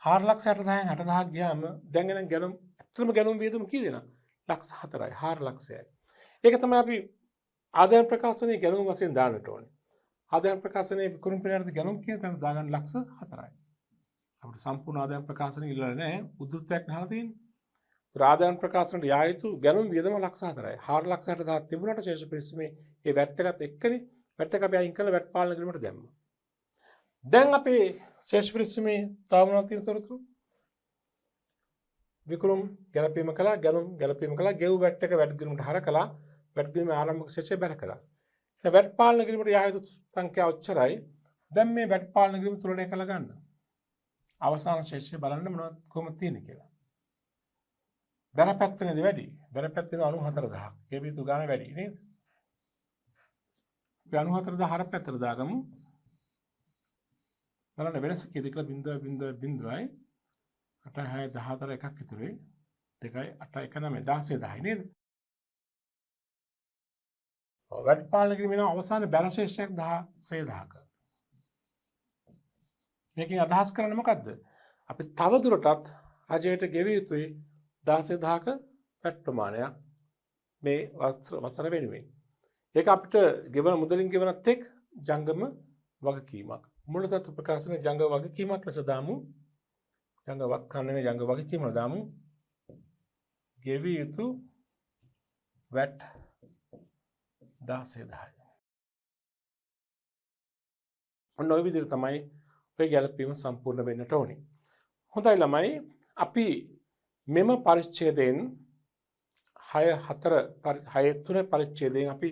S1: 4,60,000න් 60,000ක් ගියාම දැන් එන ගැනුම් ඇත්තටම ගැනුම් වියදම කීයද නම්? ලක්ෂ 4යි. 4,00,000යි. ඒක තමයි අපි ආදායම් ප්‍රකාශනයේ ගැනුම් වශයෙන් දාන්නට ඕනේ. ආදායම් ප්‍රකාශනයේ විකුණුම් පෙරහැරට ගැනුම් කියන තැන දාගන්න ලක්ෂ 4යි. අපිට සම්පූර්ණ ආදායම් ප්‍රකාශනය ඉල්ලලා නැහැ. උද්දෘතයක් නහලා තියෙන්නේ. ඒතර ආදායම් ප්‍රකාශනයට යා යුතු ගැනුම් වියදම ලක්ෂ 4යි. 4,60,000 තිබුණාට ශේෂ පරිශ්‍රමේ මේ වැට් එකත් එක්කනේ. වැට් එක අපි අයින් කරලා වැට් පාලන කිරීමට දැම්මා. දැන් අපේ ශේෂ පරිශ්‍රමේ තව මොනවද තියෙන තොරතුරු? විකුණුම් ගැලපීම කළා, ගැනුම් ගැලපීම කළා, ගෙව් වැට් එක වැට් ගිණුමට හර කළා, වැට් ගිණුමේ ආරම්භක ශේෂය බැර කළා. දැන් වැට් පාලන කිරීමට යා යුතු සංඛ්‍යාව ඔච්චරයි. දැන් මේ වැට් පාලන කිරීම තුලණය කරලා ගන්න. අවසාන ශේෂය බලන්න මොනවද කොහොමද තියෙන්නේ කියලා. බැර පැත්තේද වැඩි. බැර පැත්තේ 94,000ක්. කේපීතු ගාන වැඩි නේද? අපි 94,000 හර පැත්තට දාගමු. බලන්න වෙනස කීයද කියලා 0.0.0යි 8 6 14 එකක් ඉතුරුයි 2යි 8 1 9 16 10යි නේද? වැට් පාලන කිරීමේ අවසාන බැර ශේෂයක් 16,000ක. මේකෙන් අදහස් කරන්නේ මොකද්ද? අපි තව දුරටත් රජයට ගෙවිය යුතුයි 16,000ක වැට් ප්‍රමාණයක් මේ වසර වෙනුවෙන්. ඒක අපිට ගෙවන මුදලින් ගෙවනත් එක් ජංගම වගකීමක්. මූලතත්ත්ව ප්‍රකාශනයේ ජංගම වගකීමක් ලෙස දාමු. ජංගම වක්කන්නේ ජංගම වගකීම දාමු. ගෙවිය යුතු වැට් 16,000යි. ඔන්න ඔය විදිහට තමයි ඔය ගැලපීම සම්පූර්ණ වෙන්නට ඕනේ. හොඳයි ළමයි අපි මෙම පරිච්ඡේදයෙන් 6 පරිච්ඡේදයෙන් අපි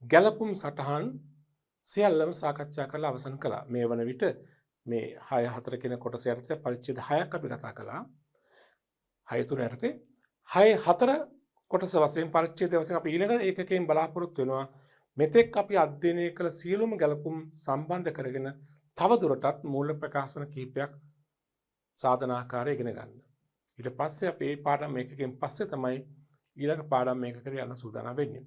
S1: ගැලපුම් සටහන් සියල්ලම සාකච්ඡා කරලා අවසන් කළා. මේ වන විට මේ 6-4 කියන කොටස යටතේ පරිච්ඡේද 6ක් අපි කතා කළා. 6-3 යටතේ 6-4 කොටස වශයෙන් පරිච්ඡේදය වශයෙන් අපි ඊළඟ ඒකකයෙන් බලාපොරොත්තු වෙනවා. මෙතෙක් අපි අධ්‍යයනය කළ සියලුම ගැලපුම් සම්බන්ධ කරගෙන තව දුරටත් මූල ප්‍රකාශන කිහිපයක් සාධනාකාරය ඉගෙන ගන්න. ඊට පස්සේ අපි මේ පාඩම් මේකකින් පස්සේ තමයි ඊළඟ පාඩම් මේකකට යන්න සූදානම් වෙන්නේ.